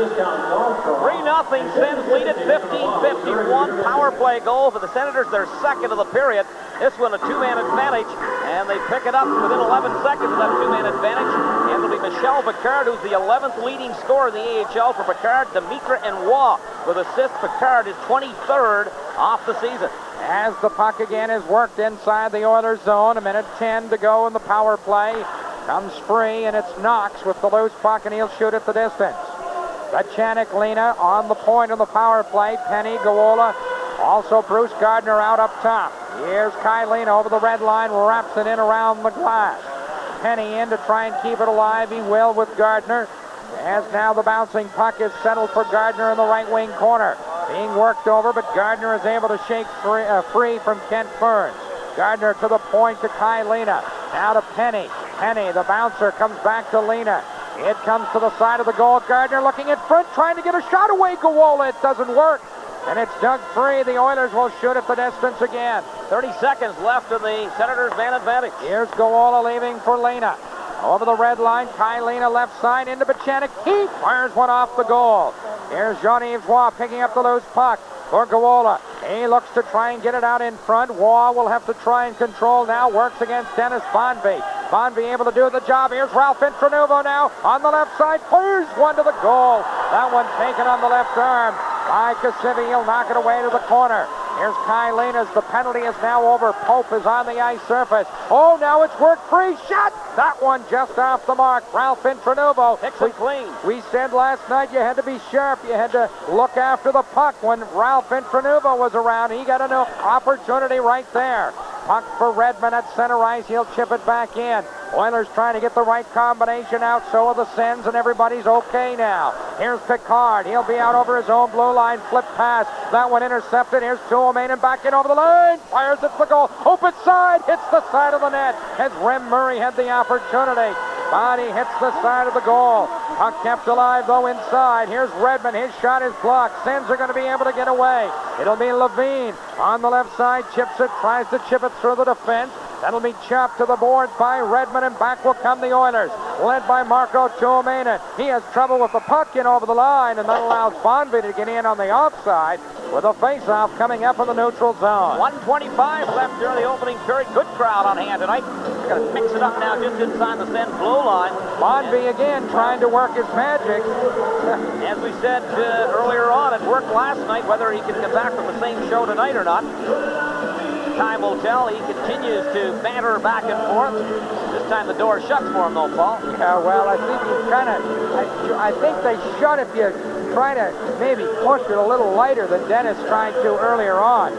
3-0 Sens lead at 15-51. Power play goal for the Senators, their second of the period. This one a 2-man advantage, and they pick it up within 11 seconds of that 2-man advantage. And it'll be Michel Picard, who's the 11th leading scorer in the AHL for Picard. Dimitra and Waugh with assists. Picard is 23rd off the season. as the puck again is worked inside the Oilers zone. 1:10 to go in the power play. Comes free, and it's Knox with the loose puck, and he'll shoot at the distance. Vachanik, Lena on the point on the power play. Penny, Goola, also Bruce Gardner out up top. Here's Kylina over the red line, wraps it in around the glass. Penny in to try and keep it alive. He will with Gardner. As now the bouncing puck is settled for Gardner in the right wing corner. Being worked over, but Gardner is able to shake free from Kent Burns. Gardner to the point to Kylina. Now to Penny. Penny, the bouncer, comes back to Lena. It comes to the side of the goal. Gardner looking in front, trying to get a shot away. Goola, it doesn't work. And it's dug free. The Oilers will shoot at the distance again. 30 seconds left in the Senators' man advantage. Here's Goola leaving for Lena. Over the red line, Kylina left side into Vachanik. He fires one off the goal. Here's Jean-Yves Waugh picking up the loose puck for Goola. He looks to try and get it out in front. Waugh will have to try and control now. Works against Dennis Bonvie. Bonvie able to do the job. Here's Ralph Intranuvo now on the left side. Fires one to the goal. That one taken on the left arm by Civic. He'll knock it away to the corner. Here's Kylina as the penalty is now over. Pope is on the ice surface. Oh, now it's worked free. Shot! That one just off the mark. Ralph Intranuvo. Picks it clean. We said last night you had to be sharp. You had to look after the puck. When Ralph Intranuvo was around, he got an opportunity right there. Puck for Redmond at center ice. He'll chip it back in. Oilers trying to get the right combination out. So are the Sens, and everybody's okay now. Here's Picard. He'll be out over his own blue line. Flip pass. That one intercepted. Here's Tuomainen back in over the line. Fires it for goal. Open side. Hits the side of the net. As Rem Murray had the opportunity. Body hits the side of the goal. Puck kept alive, though, inside. Here's Redmond. His shot is blocked. Sens are going to be able to get away. It'll be Levine on the left side. Chips it. Tries to chip it through the defense. That'll be chopped to the board by Redmond, and back will come the Oilers, led by Marco Tuomainen. He has trouble with the puck in over the line, and that allows Bonvie to get in on the offside with a face-off coming up in the neutral zone. 1:25 left during the opening period. Good crowd on hand tonight. Going to mix it up now just inside the Sens blue line. Bonvie again trying to work his magic. As we said earlier on, it worked last night. Whether he can get back from the same show tonight or not, time will tell. He continues to banter back and forth. This time the door shuts for him, though, Paul. Yeah, well, I think you kind of, I think they shut if you try to maybe push it a little lighter than Dennis tried to earlier on.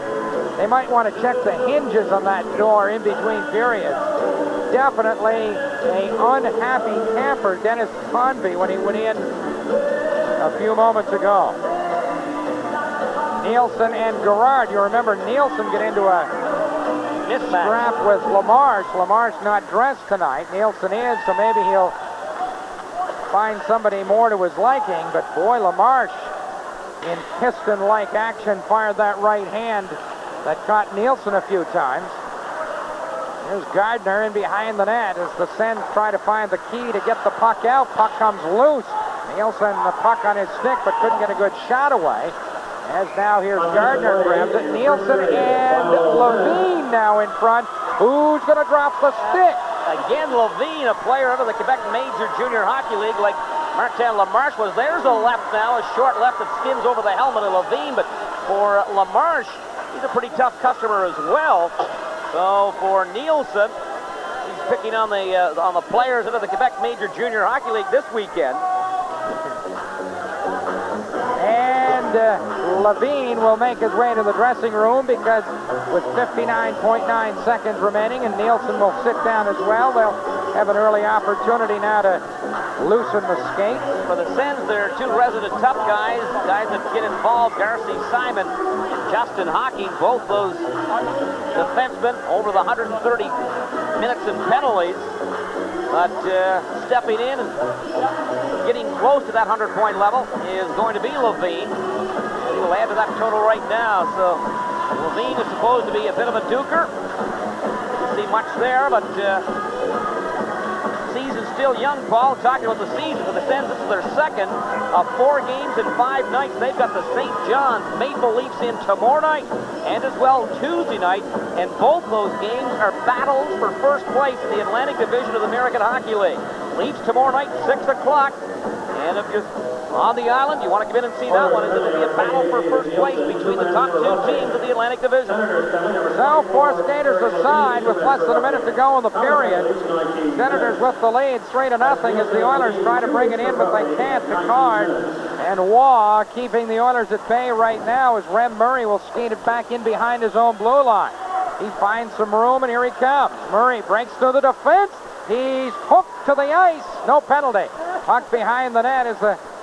They might want to check the hinges on that door in between periods. Definitely an unhappy camper, Dennis Bonvie, when he went in a few moments ago. Nielsen and Gerard. You remember Nielsen get into a scrap with LaMarche. LaMarche not dressed tonight. Nielsen is, so maybe he'll find somebody more to his liking. But boy, LaMarche in piston-like action fired that right hand that caught Nielsen a few times. Here's Gardner in behind the net as the Sens try to find the key to get the puck out. Puck comes loose. Nielsen, the puck on his stick, but couldn't get a good shot away. As now here's Gardner grabs it. Nielsen and Levine now in front. Who's going to drop the stick? Again, Levine, a player out of the Quebec Major Junior Hockey League like Martin Lamarche was. There's a left now, a short left that skims over the helmet of Levine. But for Lamarche, he's a pretty tough customer as well. So for Nielsen, he's picking on the players out of the Quebec Major Junior Hockey League this weekend. And Levine will make his way to the dressing room because with 59.9 seconds remaining, and Nielsen will sit down as well. They'll have an early opportunity now to loosen the skate. For the Sens, there are two resident tough guys that get involved. Darcy Simon and Justin Hocking, both those defensemen over the 130 minutes in penalties. But stepping in and getting close to that 100-point level is going to be Levine. He will add to that total right now. So Levine is supposed to be a bit of a duker. Didn't see much there, but season's still young, Paul. Talking about the season for the Sens, this is their second of 4 games in 5 nights. They've got the St. John's Maple Leafs in tomorrow night and as well Tuesday night. And both those games are battles for first place in the Atlantic Division of the American Hockey League. Leafs tomorrow night, 6 o'clock. And if you're on the island, you want to come in and see that one. It'll be a battle for first place between the top two teams of the Atlantic Division. So, 4 skaters aside with less than a minute to go in the period. Senators with the lead, 3-0 as the Oilers try to bring it in, but they can't. Picard and Waugh keeping the Oilers at bay right now as Rem Murray will skate it back in behind his own blue line. He finds some room, and here he comes. Murray breaks through the defense. He's hooked to the ice. No penalty. Puck behind the net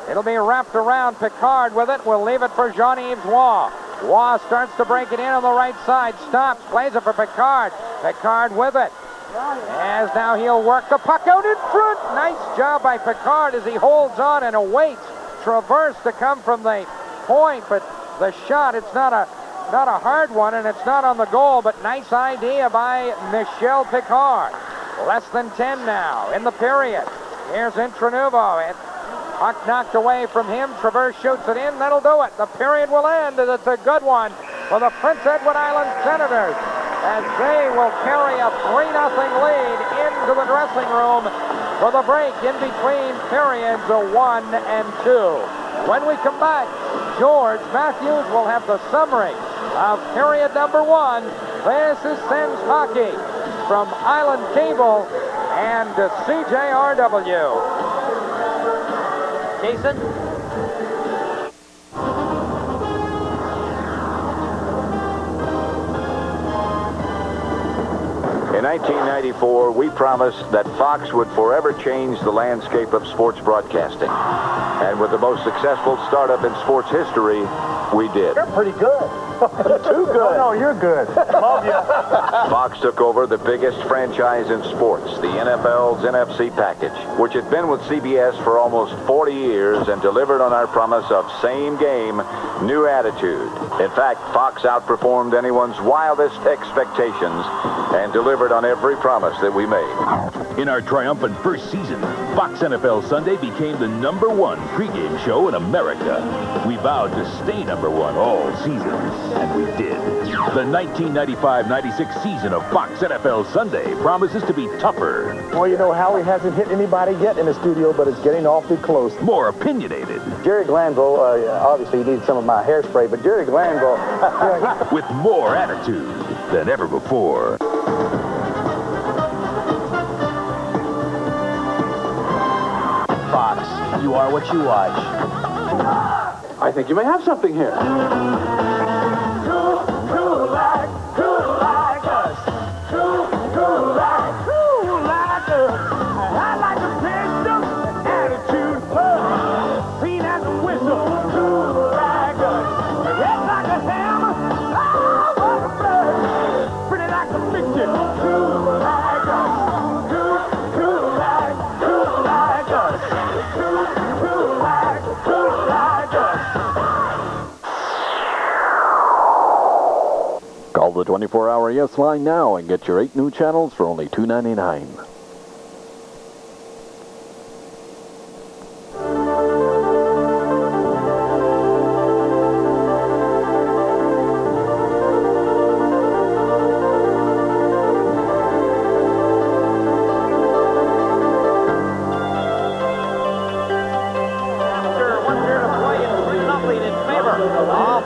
it'll be wrapped around. Picard with it. We'll leave it for Jean-Yves Waugh. Waugh starts to break it in on the right side. Stops. Plays it for Picard. Picard with it. As now he'll work the puck out in front. Nice job by Picard as he holds on and awaits Traverse to come from the point. But the shot, it's not a hard one, and it's not on the goal, but nice idea by Michel Picard. Less than 10 now in the period. Here's Intranuvo. Puck knocked away from him. Traverse shoots it in. That'll do it. The period will end, and it's a good one for the Prince Edward Island Senators as they will carry a 3-0 lead into the dressing room for the break in between periods 1 and 2. When we come back, George Matthews will have the summary of period number 1. This is Sens Hockey from Island Cable and CJRW. Jason? In 1994, we promised that Fox would forever change the landscape of sports broadcasting. And with the most successful startup in sports history, we did. You're pretty good. Too good. No, you're good. Love you. Fox took over the biggest franchise in sports, the NFL's NFC package, which had been with CBS for almost 40 years and delivered on our promise of same game, new attitude. In fact, Fox outperformed anyone's wildest expectations and delivered on every promise that we made. In our triumphant first season, Fox NFL Sunday became the #1 pregame show in America. We vowed to stay #1 all season. And we did. The 1995-96 season of Fox NFL Sunday promises to be tougher. Well, you know, Howie hasn't hit anybody yet in the studio, but it's getting awfully close. More opinionated. Jerry Glanville, obviously he needs some of my hairspray, but Jerry Glanville... With more attitude than ever before. Fox, you are what you watch. I think you may have something here. Call the 24-hour Yes line now and get your 8 new channels for only $2.99.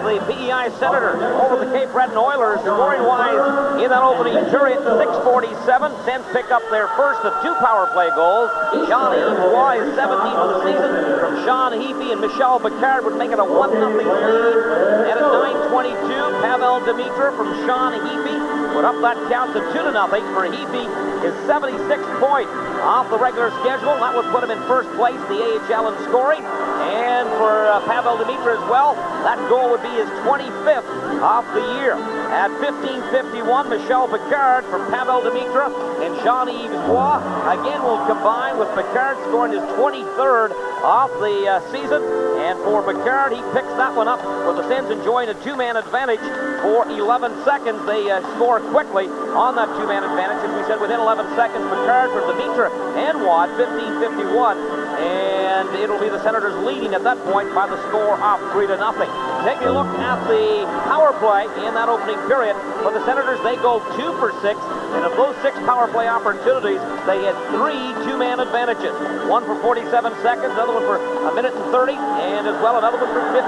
The PEI Senators over the Cape Breton Oilers, scoring-wise in that opening period, 6:47. Sens pick up their first of 2 power play goals. Jean-Yves Waugh is 17th of the season from Sean Heapy, and Michel Picard would make it a 1-0 lead. And at 9:22, Pavel Dimitra from Sean Heapy would up that count to 2-0 for Heapy, his 76th point off the regular schedule. That would put him in first place, the AHL in scoring. And for Pavel Dimitra as well, that goal would be his 25th of the year. At 15:51, Michel Picard from Pavel Dimitra and Jean-Yves Waugh again will combine with Picard scoring his 23rd off the season. And for Picard, he picks that one up for the Sens, enjoying a 2-man advantage for 11 seconds. They score quickly on that 2-man advantage. As we said, within 11 seconds, Picard for Dimitra and Waugh at 15:51. And it'll be the Senators leading at that point by the score of 3-0. Taking a look at the power play in that opening period. For the Senators, they go 2 for 6. And of those 6 power play opportunities, they had 3 two-man advantages. One for 47 seconds, another one for 1 minute and 30, and as well another one for 56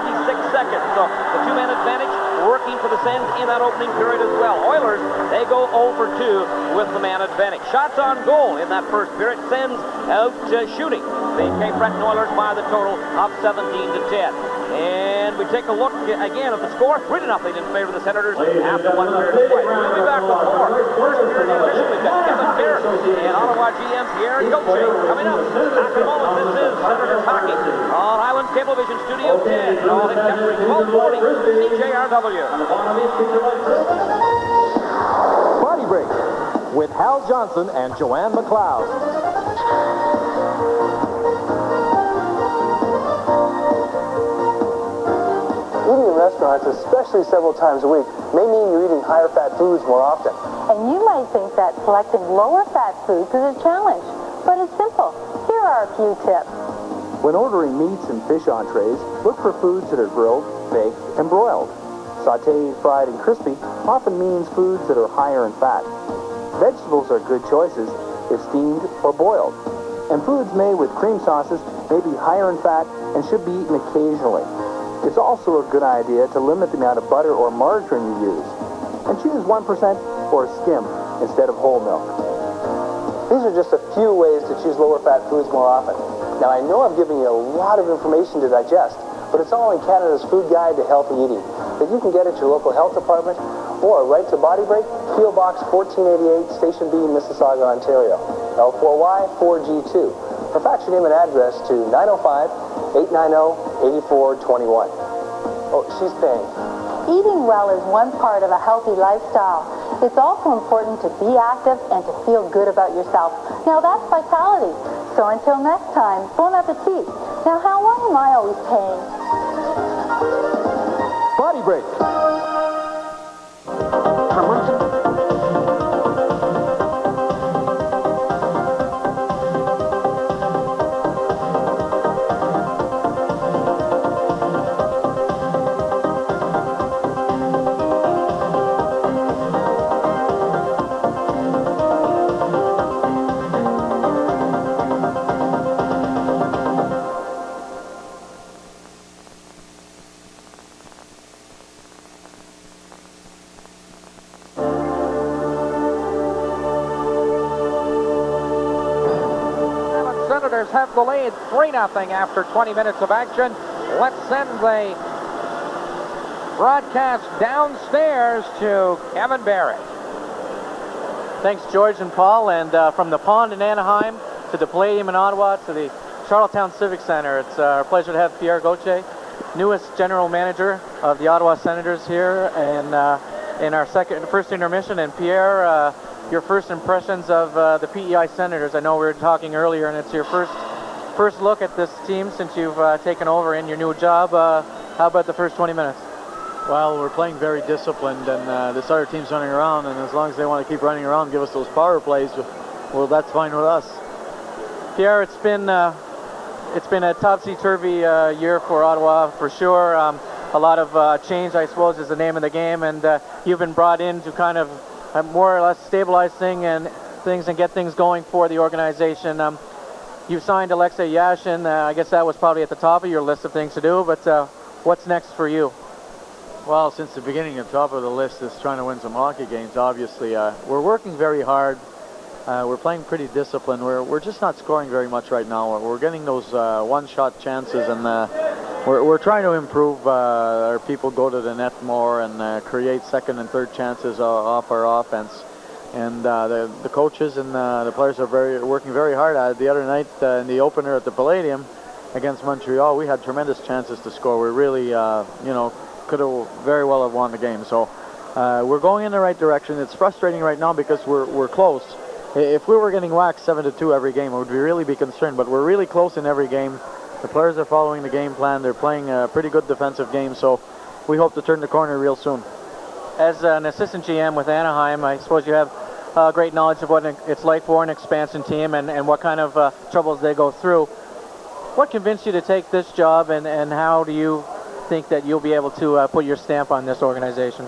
seconds. So the two-man advantage working for the Sens in that opening period as well. Oilers, they go 0 for 2 with the man advantage. Shots on goal in that first period. Sens out shooting the Cape Breton Oilers by the total of 17 to 10. And we take a look again at the score, 3-0 in favor of the Senators after 1 period of play. We'll be back with more. First period intermission, we've got Kevin Barrett and Ottawa GM Pierre Gauthier coming up. Back in a moment, this is Senators Hockey on Islands Cablevision Studio 10. All in Country 1240 CJRW. Party Break with Hal Johnson and Joanne McLeod. Eating in restaurants, especially several times a week, may mean you're eating higher fat foods more often. And you might think that selecting lower fat foods is a challenge, but it's simple. Here are a few tips. When ordering meats and fish entrees, look for foods that are grilled, baked, and broiled. Sautéed, fried, and crispy often means foods that are higher in fat. Vegetables are good choices if steamed or boiled. And foods made with cream sauces may be higher in fat and should be eaten occasionally. It's also a good idea to limit the amount of butter or margarine you use, and choose 1% or skim instead of whole milk. These are just a few ways to choose lower fat foods more often. Now, I know I've given you a lot of information to digest, but it's all in Canada's Food Guide to Healthy Eating that you can get at your local health department or right to Body Break, P.O. Box 1488, Station B, Mississauga, Ontario, L4Y 4G2. Or fax your name and address to 905-890-8421. Oh, she's paying. Eating well is one part of a healthy lifestyle. It's also important to be active and to feel good about yourself. Now that's vitality. So until next time, bon appetit. Now Hal, why am I always paying? Body Break. Senators have the lead 3-0 after 20 minutes of action. Let's send the broadcast downstairs to Kevin Barrett. Thanks, George and Paul. And from the pond in Anaheim to the Palladium in Ottawa to the Charlottetown Civic Center, it's our pleasure to have Pierre Gauthier, newest general manager of the Ottawa Senators here in our first intermission. And Pierre, your first impressions of the PEI Senators. I know we were talking earlier, and it's your first look at this team since you've taken over in your new job. How about the first 20 minutes? Well, we're playing very disciplined, and this other team's running around, and as long as they want to keep running around, give us those power plays, well, that's fine with us. Pierre, it's been a topsy-turvy year for Ottawa, for sure. A lot of change, I suppose, is the name of the game, and you've been brought in to kind of more or less stabilize things and get things going for the organization. You've signed Alexei Yashin. I guess that was probably at the top of your list of things to do, but what's next for you? Well, since the beginning, the top of the list is trying to win some hockey games, obviously. We're working very hard. We're playing pretty disciplined. We're just not scoring very much right now. We're getting those one-shot chances, and we're trying to improve our people go to the net more and create second and third chances off our offense. And the coaches and the players are working very hard at it. The other night in the opener at the Palladium against Montreal, we had tremendous chances to score. We really, could have very well have won the game. So we're going in the right direction. It's frustrating right now because we're close. If we were getting whacked 7-2 every game, I would really be concerned. But we're really close in every game. The players are following the game plan. They're playing a pretty good defensive game. So we hope to turn the corner real soon. As an assistant GM with Anaheim, I suppose you have great knowledge of what it's like for an expansion team and what kind of troubles they go through. What convinced you to take this job, and how do you think that you'll be able to put your stamp on this organization?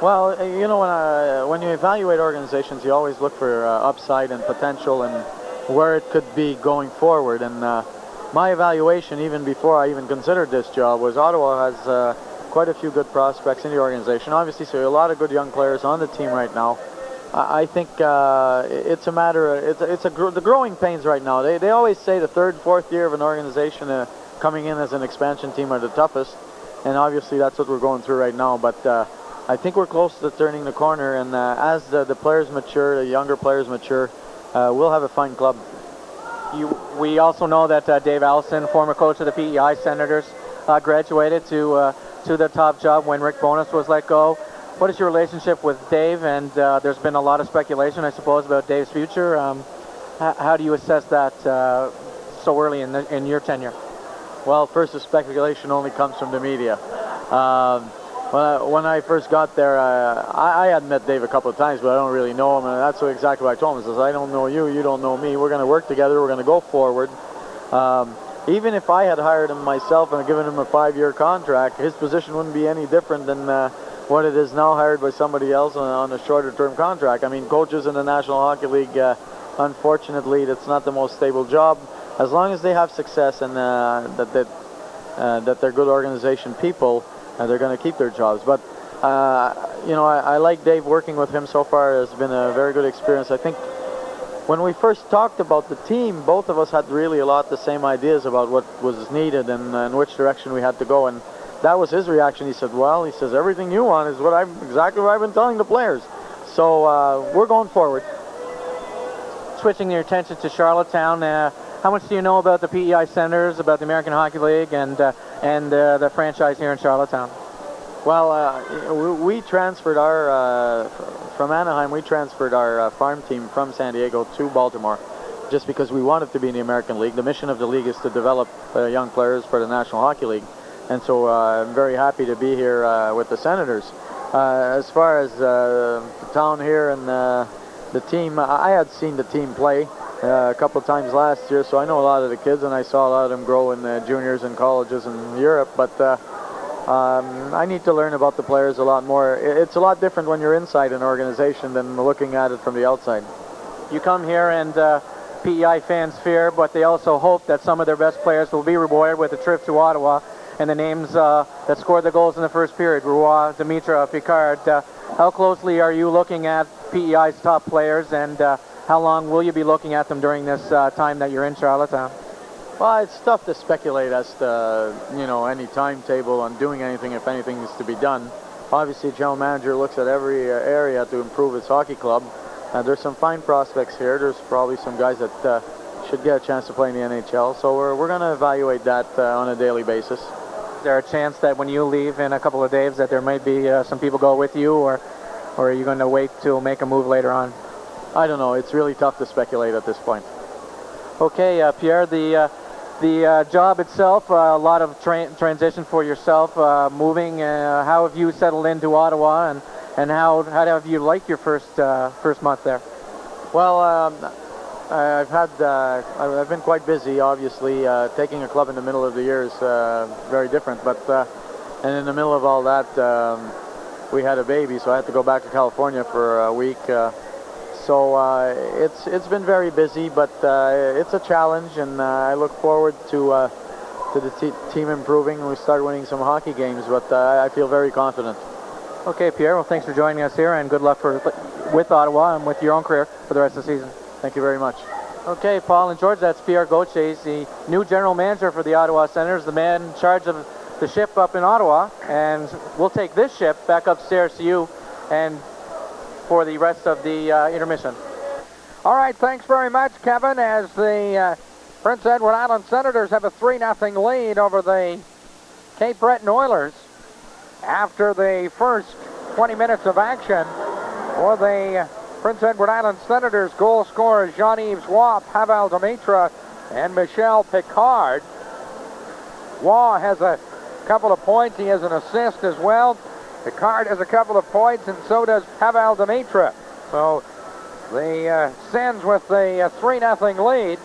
Well, you know, when you evaluate organizations, you always look for upside and potential and where it could be going forward. And my evaluation, even before I even considered this job, was Ottawa has quite a few good prospects in the organization. Obviously, so a lot of good young players on the team right now. I think it's a matter of, the growing pains right now. They always say the third, fourth year of an organization coming in as an expansion team are the toughest. And obviously, that's what we're going through right now. But I think we're close to turning the corner, and as the players mature, the younger players mature, we'll have a fine club. We also know that Dave Allison, former coach of the PEI Senators, graduated to the top job when Rick Bowness was let go. What is your relationship with Dave? And there's been a lot of speculation, I suppose, about Dave's future. How do you assess that so early in your tenure? Well, first, the speculation only comes from the media. When I first got there, I had met Dave a couple of times, but I don't really know him, and that's exactly what I told him. I says, I don't know you, you don't know me. We're going to work together. We're going to go forward. Even if I had hired him myself and given him a 5-year contract, his position wouldn't be any different than what it is now, hired by somebody else on a shorter-term contract. I mean, coaches in the National Hockey League, unfortunately, that's not the most stable job. As long as they have success and that they're good organization people, they're going to keep their jobs. But, you know, I like Dave. Working with him so far has been a very good experience. I think when we first talked about the team, both of us had really a lot the same ideas about what was needed and which direction we had to go. And that was his reaction. He said, well, he says, everything you want is exactly what I've been telling the players. So we're going forward. Switching your attention to Charlottetown, how much do you know about the PEI Senators, about the American Hockey League, and the franchise here in Charlottetown? Well, we transferred from Anaheim, we transferred our farm team from San Diego to Baltimore just because we wanted to be in the American League. The mission of the league is to develop young players for the National Hockey League. And so I'm very happy to be here with the Senators. As far as the town here and the team, I had seen the team play a couple of times last year, so I know a lot of the kids, and I saw a lot of them grow in the juniors and colleges in Europe. But I need to learn about the players a lot more. It's a lot different when you're inside an organization than looking at it from the outside. You come here and PEI fans fear, but they also hope that some of their best players will be rewarded with a trip to Ottawa. And the names that scored the goals in the first period, Roy, Dimitra, Picard. How closely are you looking at PEI's top players, and how long will you be looking at them during this time that you're in Charlottetown? Well, it's tough to speculate as to, you know, any timetable on doing anything if anything is to be done. Obviously, the general manager looks at every area to improve his hockey club. There's some fine prospects here. There's probably some guys that should get a chance to play in the NHL. So we're going to evaluate that on a daily basis. Is there a chance that when you leave in a couple of days that there might be some people go with you, or are you going to wait to make a move later on? I don't know. It's really tough to speculate at this point. Okay, Pierre, the job itself, a lot of transition for yourself, moving. How have you settled into Ottawa, and how have you liked your first month there? Well, I've been quite busy, obviously. Taking a club in the middle of the year is very different, but and in the middle of all that, we had a baby, so I had to go back to California for a week. So it's been very busy, but it's a challenge, and I look forward to the team improving, and we start winning some hockey games, but I feel very confident. Okay, Pierre, well, thanks for joining us here, and good luck with Ottawa and with your own career for the rest of the season. Thank you very much. Okay, Paul and George, that's Pierre Gauthier. He's the new general manager for the Ottawa Senators, the man in charge of the ship up in Ottawa, and we'll take this ship back upstairs to you and for the rest of the intermission. All right, thanks very much, Kevin, as the Prince Edward Island Senators have a 3-0 lead over the Cape Breton Oilers after the first 20 minutes of action. For the Prince Edward Island Senators, goal scorers Jean-Yves Waugh, Pavel Dimitra, and Michel Picard. Waugh has a couple of points. He has an assist as well. Picard has a couple of points, and so does Pavel Dimitra. So the Sens with the 3-0 lead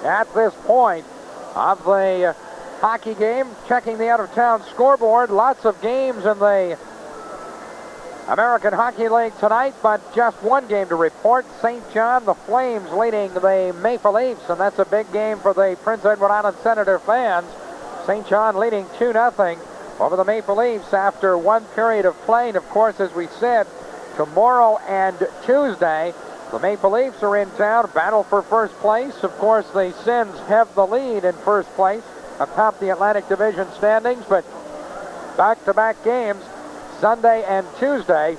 at this point of the hockey game. Checking the out-of-town scoreboard. Lots of games in the American Hockey League tonight, but just one game to report. St. John, the Flames leading the Maple Leafs, and that's a big game for the Prince Edward Island Senator fans. St. John leading 2-0 over the Maple Leafs after one period of play. And of course, as we said, tomorrow and Tuesday, the Maple Leafs are in town, battle for first place. Of course, the Sens have the lead in first place atop the Atlantic Division standings, but back-to-back games, Sunday and Tuesday,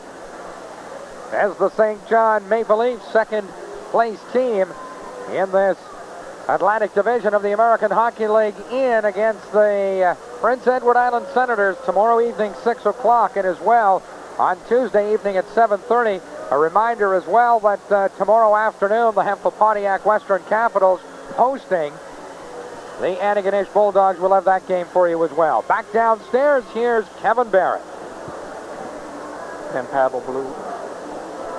as the St. John Maple Leafs second place team in this Atlantic Division of the American Hockey League in against the Prince Edward Island Senators tomorrow evening, 6 o'clock, and as well on Tuesday evening at 7:30. A reminder as well that tomorrow afternoon, the Hempel Pontiac Western Capitals hosting the Antigonish Bulldogs. We'll have that game for you as well. Back downstairs, here's Kevin Barrett. And Paddle Blue.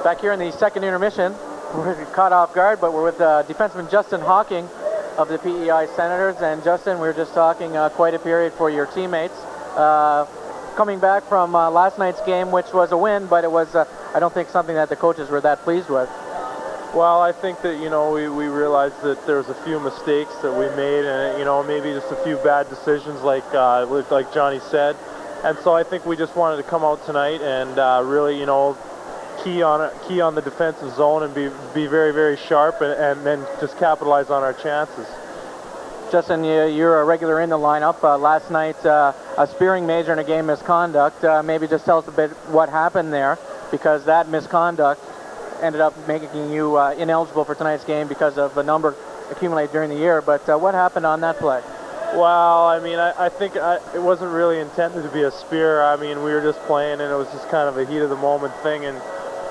Back here in the second intermission, we're caught off guard, but we're with defenseman Justin Hawking of the PEI Senators. And Justin, we were just talking quite a period for your teammates. Coming back from last night's game, which was a win, but it was, I don't think, something that the coaches were that pleased with. Well, I think that, we realized that there was a few mistakes that we made, and, maybe just a few bad decisions like Johnny said. And so I think we just wanted to come out tonight and really, key on the defensive zone and be very, very sharp and then just capitalize on our chances. Justin, you're a regular in the lineup. Last night, a spearing major and a game misconduct. Maybe just tell us a bit what happened there, because that misconduct ended up making you ineligible for tonight's game because of the number accumulated during the year. But what happened on that play? Well, I think it wasn't really intended to be a spear. We were just playing, and it was just kind of a heat-of-the-moment thing. And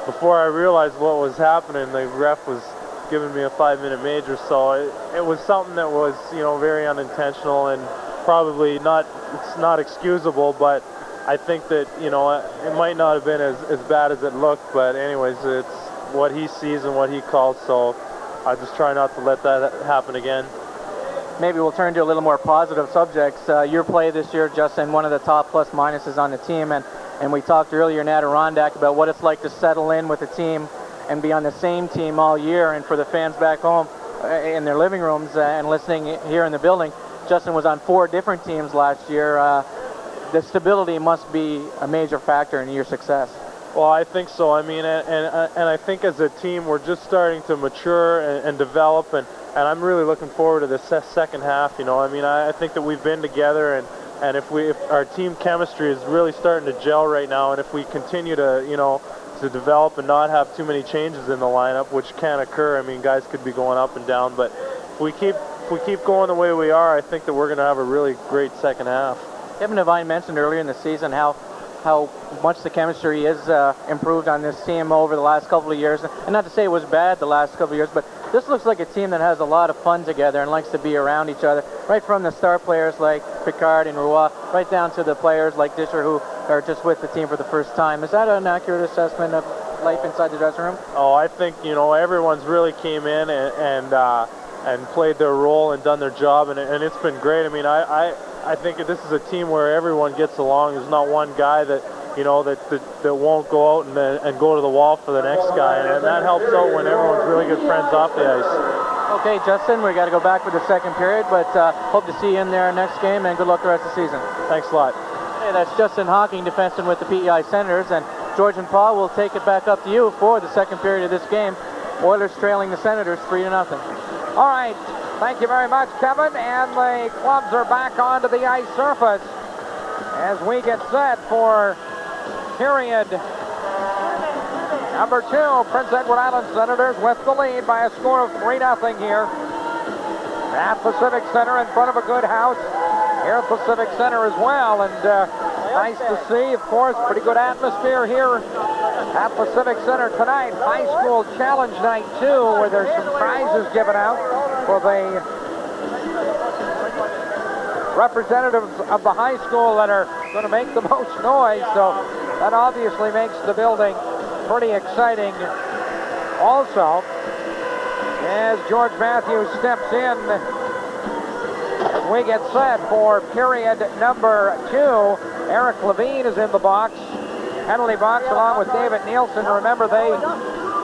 before I realized what was happening, the ref was giving me a 5-minute major. So it was something that was, very unintentional and probably it's not excusable. But I think that, it might not have been as bad as it looked. But anyways, it's what he sees and what he calls. So I just try not to let that happen again. Maybe we'll turn to a little more positive subjects. Your play this year, Justin, one of the top plus-minuses on the team, and we talked earlier in Adirondack about what it's like to settle in with a team and be on the same team all year. And for the fans back home in their living rooms and listening here in the building, Justin was on 4 different teams last year. The stability must be a major factor in your success. Well, I think so. And I think as a team, we're just starting to mature and develop, and I'm really looking forward to the second half. I think that we've been together, and if our team chemistry is really starting to gel right now, and if we continue to to develop and not have too many changes in the lineup, which can occur. Guys could be going up and down, but if we keep going the way we are, I think that we're going to have a really great second half. Kevin Devine mentioned earlier in the season how much the chemistry is improved on this team over the last couple of years. And not to say it was bad the last couple of years, but this looks like a team that has a lot of fun together and likes to be around each other, right from the star players like Picard and Roy, right down to the players like Disher who are just with the team for the first time. Is that an accurate assessment of life inside the dressing room? Oh, I think, everyone's really came in and played their role and done their job, and it's been great. I think this is a team where everyone gets along. There's not one guy that won't go out and go to the wall for the next guy, and that helps out when everyone's really good friends off the ice. Okay, Justin, we got to go back for the second period, but hope to see you in there next game, and good luck the rest of the season. Thanks a lot. Hey, that's Justin Hawking, defenseman with the PEI Senators, and George and Paul will take it back up to you for the second period of this game. Oilers trailing the Senators 3-0. All right. Thank you very much, Kevin. And the clubs are back onto the ice surface as we get set for period number 2. Prince Edward Island Senators with the lead by a score of 3-0 here at the Civic Center in front of a good house here at the Civic Center as well. And nice to see, of course, pretty good atmosphere here at the Civic Center tonight. High School Challenge Night 2, where there's some prizes given out for the representatives of the high school that are going to make the most noise. So that obviously makes the building pretty exciting. Also, as George Matthews steps in, as we get set for period number 2. Eric Levine is in the box, penalty box, along with David Nielsen. Remember, they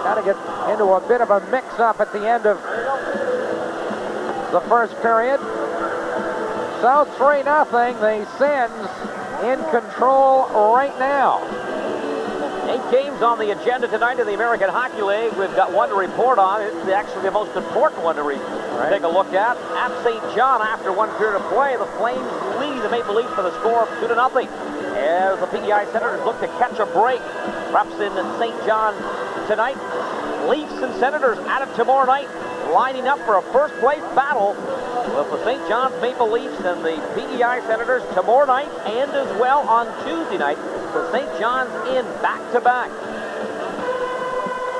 kind of get into a bit of a mix-up at the end of the first period. So 3-0, the Sens in control right now. 8 games on the agenda tonight in the American Hockey League. We've got one to report on. It's actually the most important one to take a look at. At St. John, after 1 period of play, the Flames lead the Maple Leafs for the score of 2-0. As the PEI Senators look to catch a break. Reps in St. John tonight. Leafs and Senators at it tomorrow night, lining up for a first-place battle with the St. John's Maple Leafs and the PEI Senators tomorrow night, and as well on Tuesday night, with St. John's in back-to-back.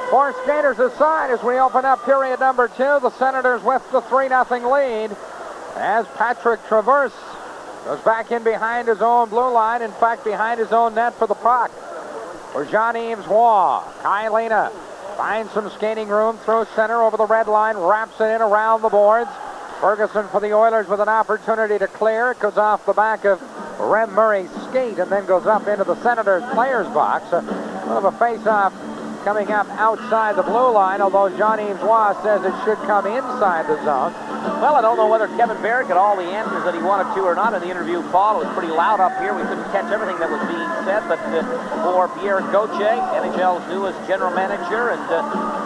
4 skaters aside as we open up period number 2. The Senators with the 3-0 lead as Patrick Traverse goes back in behind his own blue line, in fact, behind his own net for the puck. For Jean-Yves Waugh, Kylina finds some skating room, throws center over the red line, wraps it in around the boards. Ferguson for the Oilers with an opportunity to clear. It goes off the back of Rem Murray's skate and then goes up into the Senators players box. A little of a face-off coming up outside the blue line, although Jean-Yves Waugh says it should come inside the zone. Well, I don't know whether Kevin Barrett got all the answers that he wanted to or not in the interview, Paul. It was pretty loud up here. We couldn't catch everything that was being said, but for Pierre Gauthier, NHL's newest general manager, and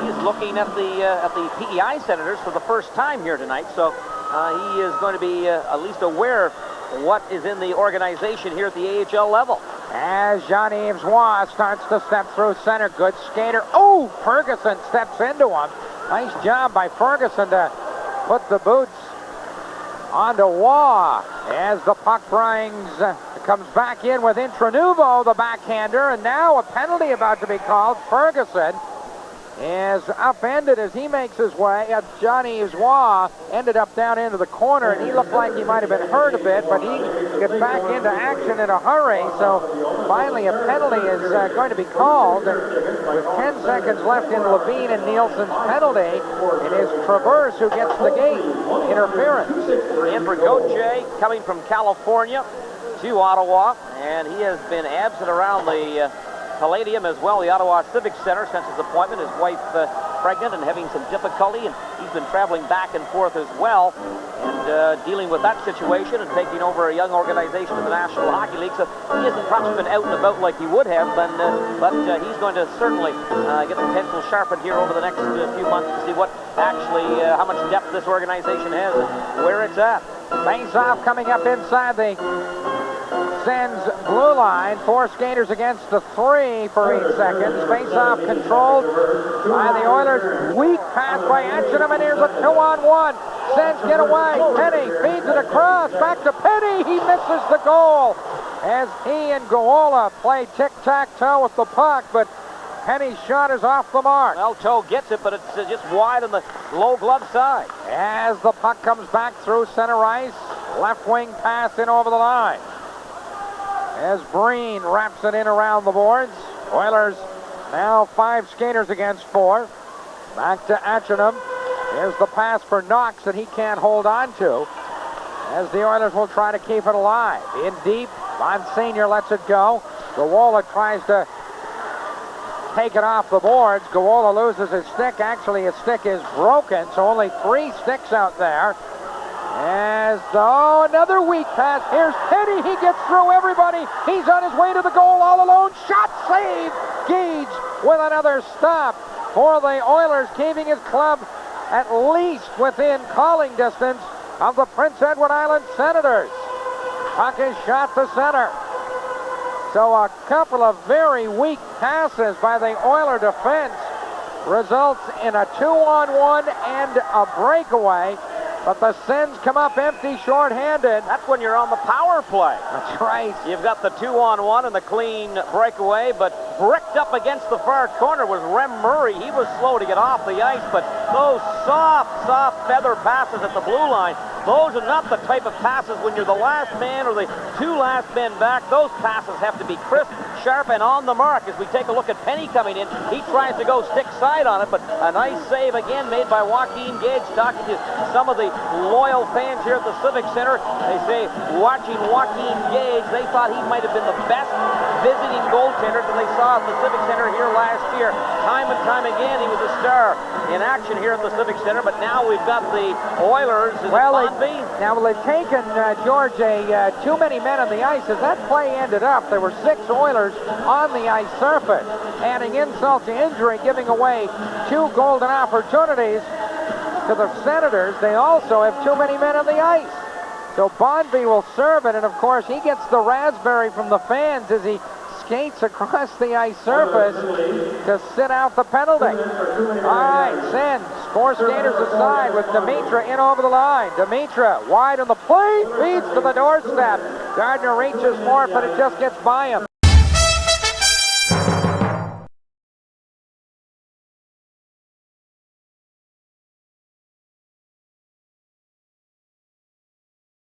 he's looking at the PEI Senators for the first time here tonight, so he is going to be at least aware of what is in the organization here at the AHL level. As Jean-Yves Waugh starts to step through center, good skater. Oh, Ferguson steps into him. Nice job by Ferguson to put the boots onto Waugh as the puck comes back in with Intranuvo, the backhander, and now a penalty about to be called. Ferguson is upended as he makes his way. Jean-Yves Waugh ended up down into the corner, and he looked like he might have been hurt a bit, but he gets back into action in a hurry. So finally a penalty is going to be called. And with 10 seconds left in Levine and Nielsen's penalty, it is Traverse who gets the gate interference. And for Gauthier, coming from California to Ottawa, and he has been absent around the Palladium as well, the Ottawa Civic Center, since his appointment. His wife pregnant and having some difficulty, and he's been traveling back and forth as well, and dealing with that situation and taking over a young organization in the National Hockey League. So he hasn't perhaps been out and about like he would have, but he's going to certainly get the pencil sharpened here over the next few months to see what actually, how much depth this organization has and where it's at. Face-off coming up inside the Sens blue line. 4 skaters against the 3 for 8 seconds. Face-off controlled by the Oilers. Weak pass by Etchenham, and here's a 2-on-1. Sens get away. Penny feeds it across. Back to Penny. He misses the goal as he and Goola play tic-tac-toe with the puck, but Penny's shot is off the mark. Well, Toe gets it, but it's just wide on the low glove side. As the puck comes back through center ice, left wing pass in over the line. As Breen wraps it in around the boards. Oilers now 5 skaters against 4. Back to Etchenham. Here's the pass for Knox that he can't hold on to, as the Oilers will try to keep it alive. In deep, Monsignor lets it go. Goola tries to take it off the boards. Goola loses his stick. Actually, his stick is broken, so only 3 sticks out there. Another weak pass. Here's Penny. He gets through everybody. He's on his way to the goal all alone. Shot saved. Gage with another stop for the Oilers, keeping his club at least within calling distance of the Prince Edward Island Senators. Puck is shot to center. So a couple of very weak passes by the Oiler defense results in a 2-on-1 and a breakaway. But the Sens come up empty, short-handed. That's when you're on the power play. That's right. You've got the 2-on-1 and the clean breakaway, but bricked up against the far corner was Rem Murray. He was slow to get off the ice, but those soft feather passes at the blue line, those are not the type of passes when you're the last man or the 2 last men back. Those passes have to be crisp, sharp and on the mark. As we take a look at Penny coming in, he tries to go stick side on it, but a nice save again made by Joaquin Gage. Talking to some of the loyal fans here at the Civic Center, they say watching Joaquin Gage, they thought he might have been the best visiting goaltender that they saw at the Civic Center here last year. Time and time again, he was a star in action here at the Civic Center, but now we've got the Oilers. Now they've taken, George, too many men on the ice. As that play ended up, there were 6 Oilers on the ice surface, adding insult to injury, giving away 2 golden opportunities to the Senators. They also have too many men on the ice. So Bonvie will serve it, and of course he gets the raspberry from the fans as he skates across the ice surface to sit out the penalty. All right, Sen, 4 skaters aside with Dimitra in over the line. Dimitra wide on the plate, feeds to the doorstep. Gardner reaches for it, but it just gets by him.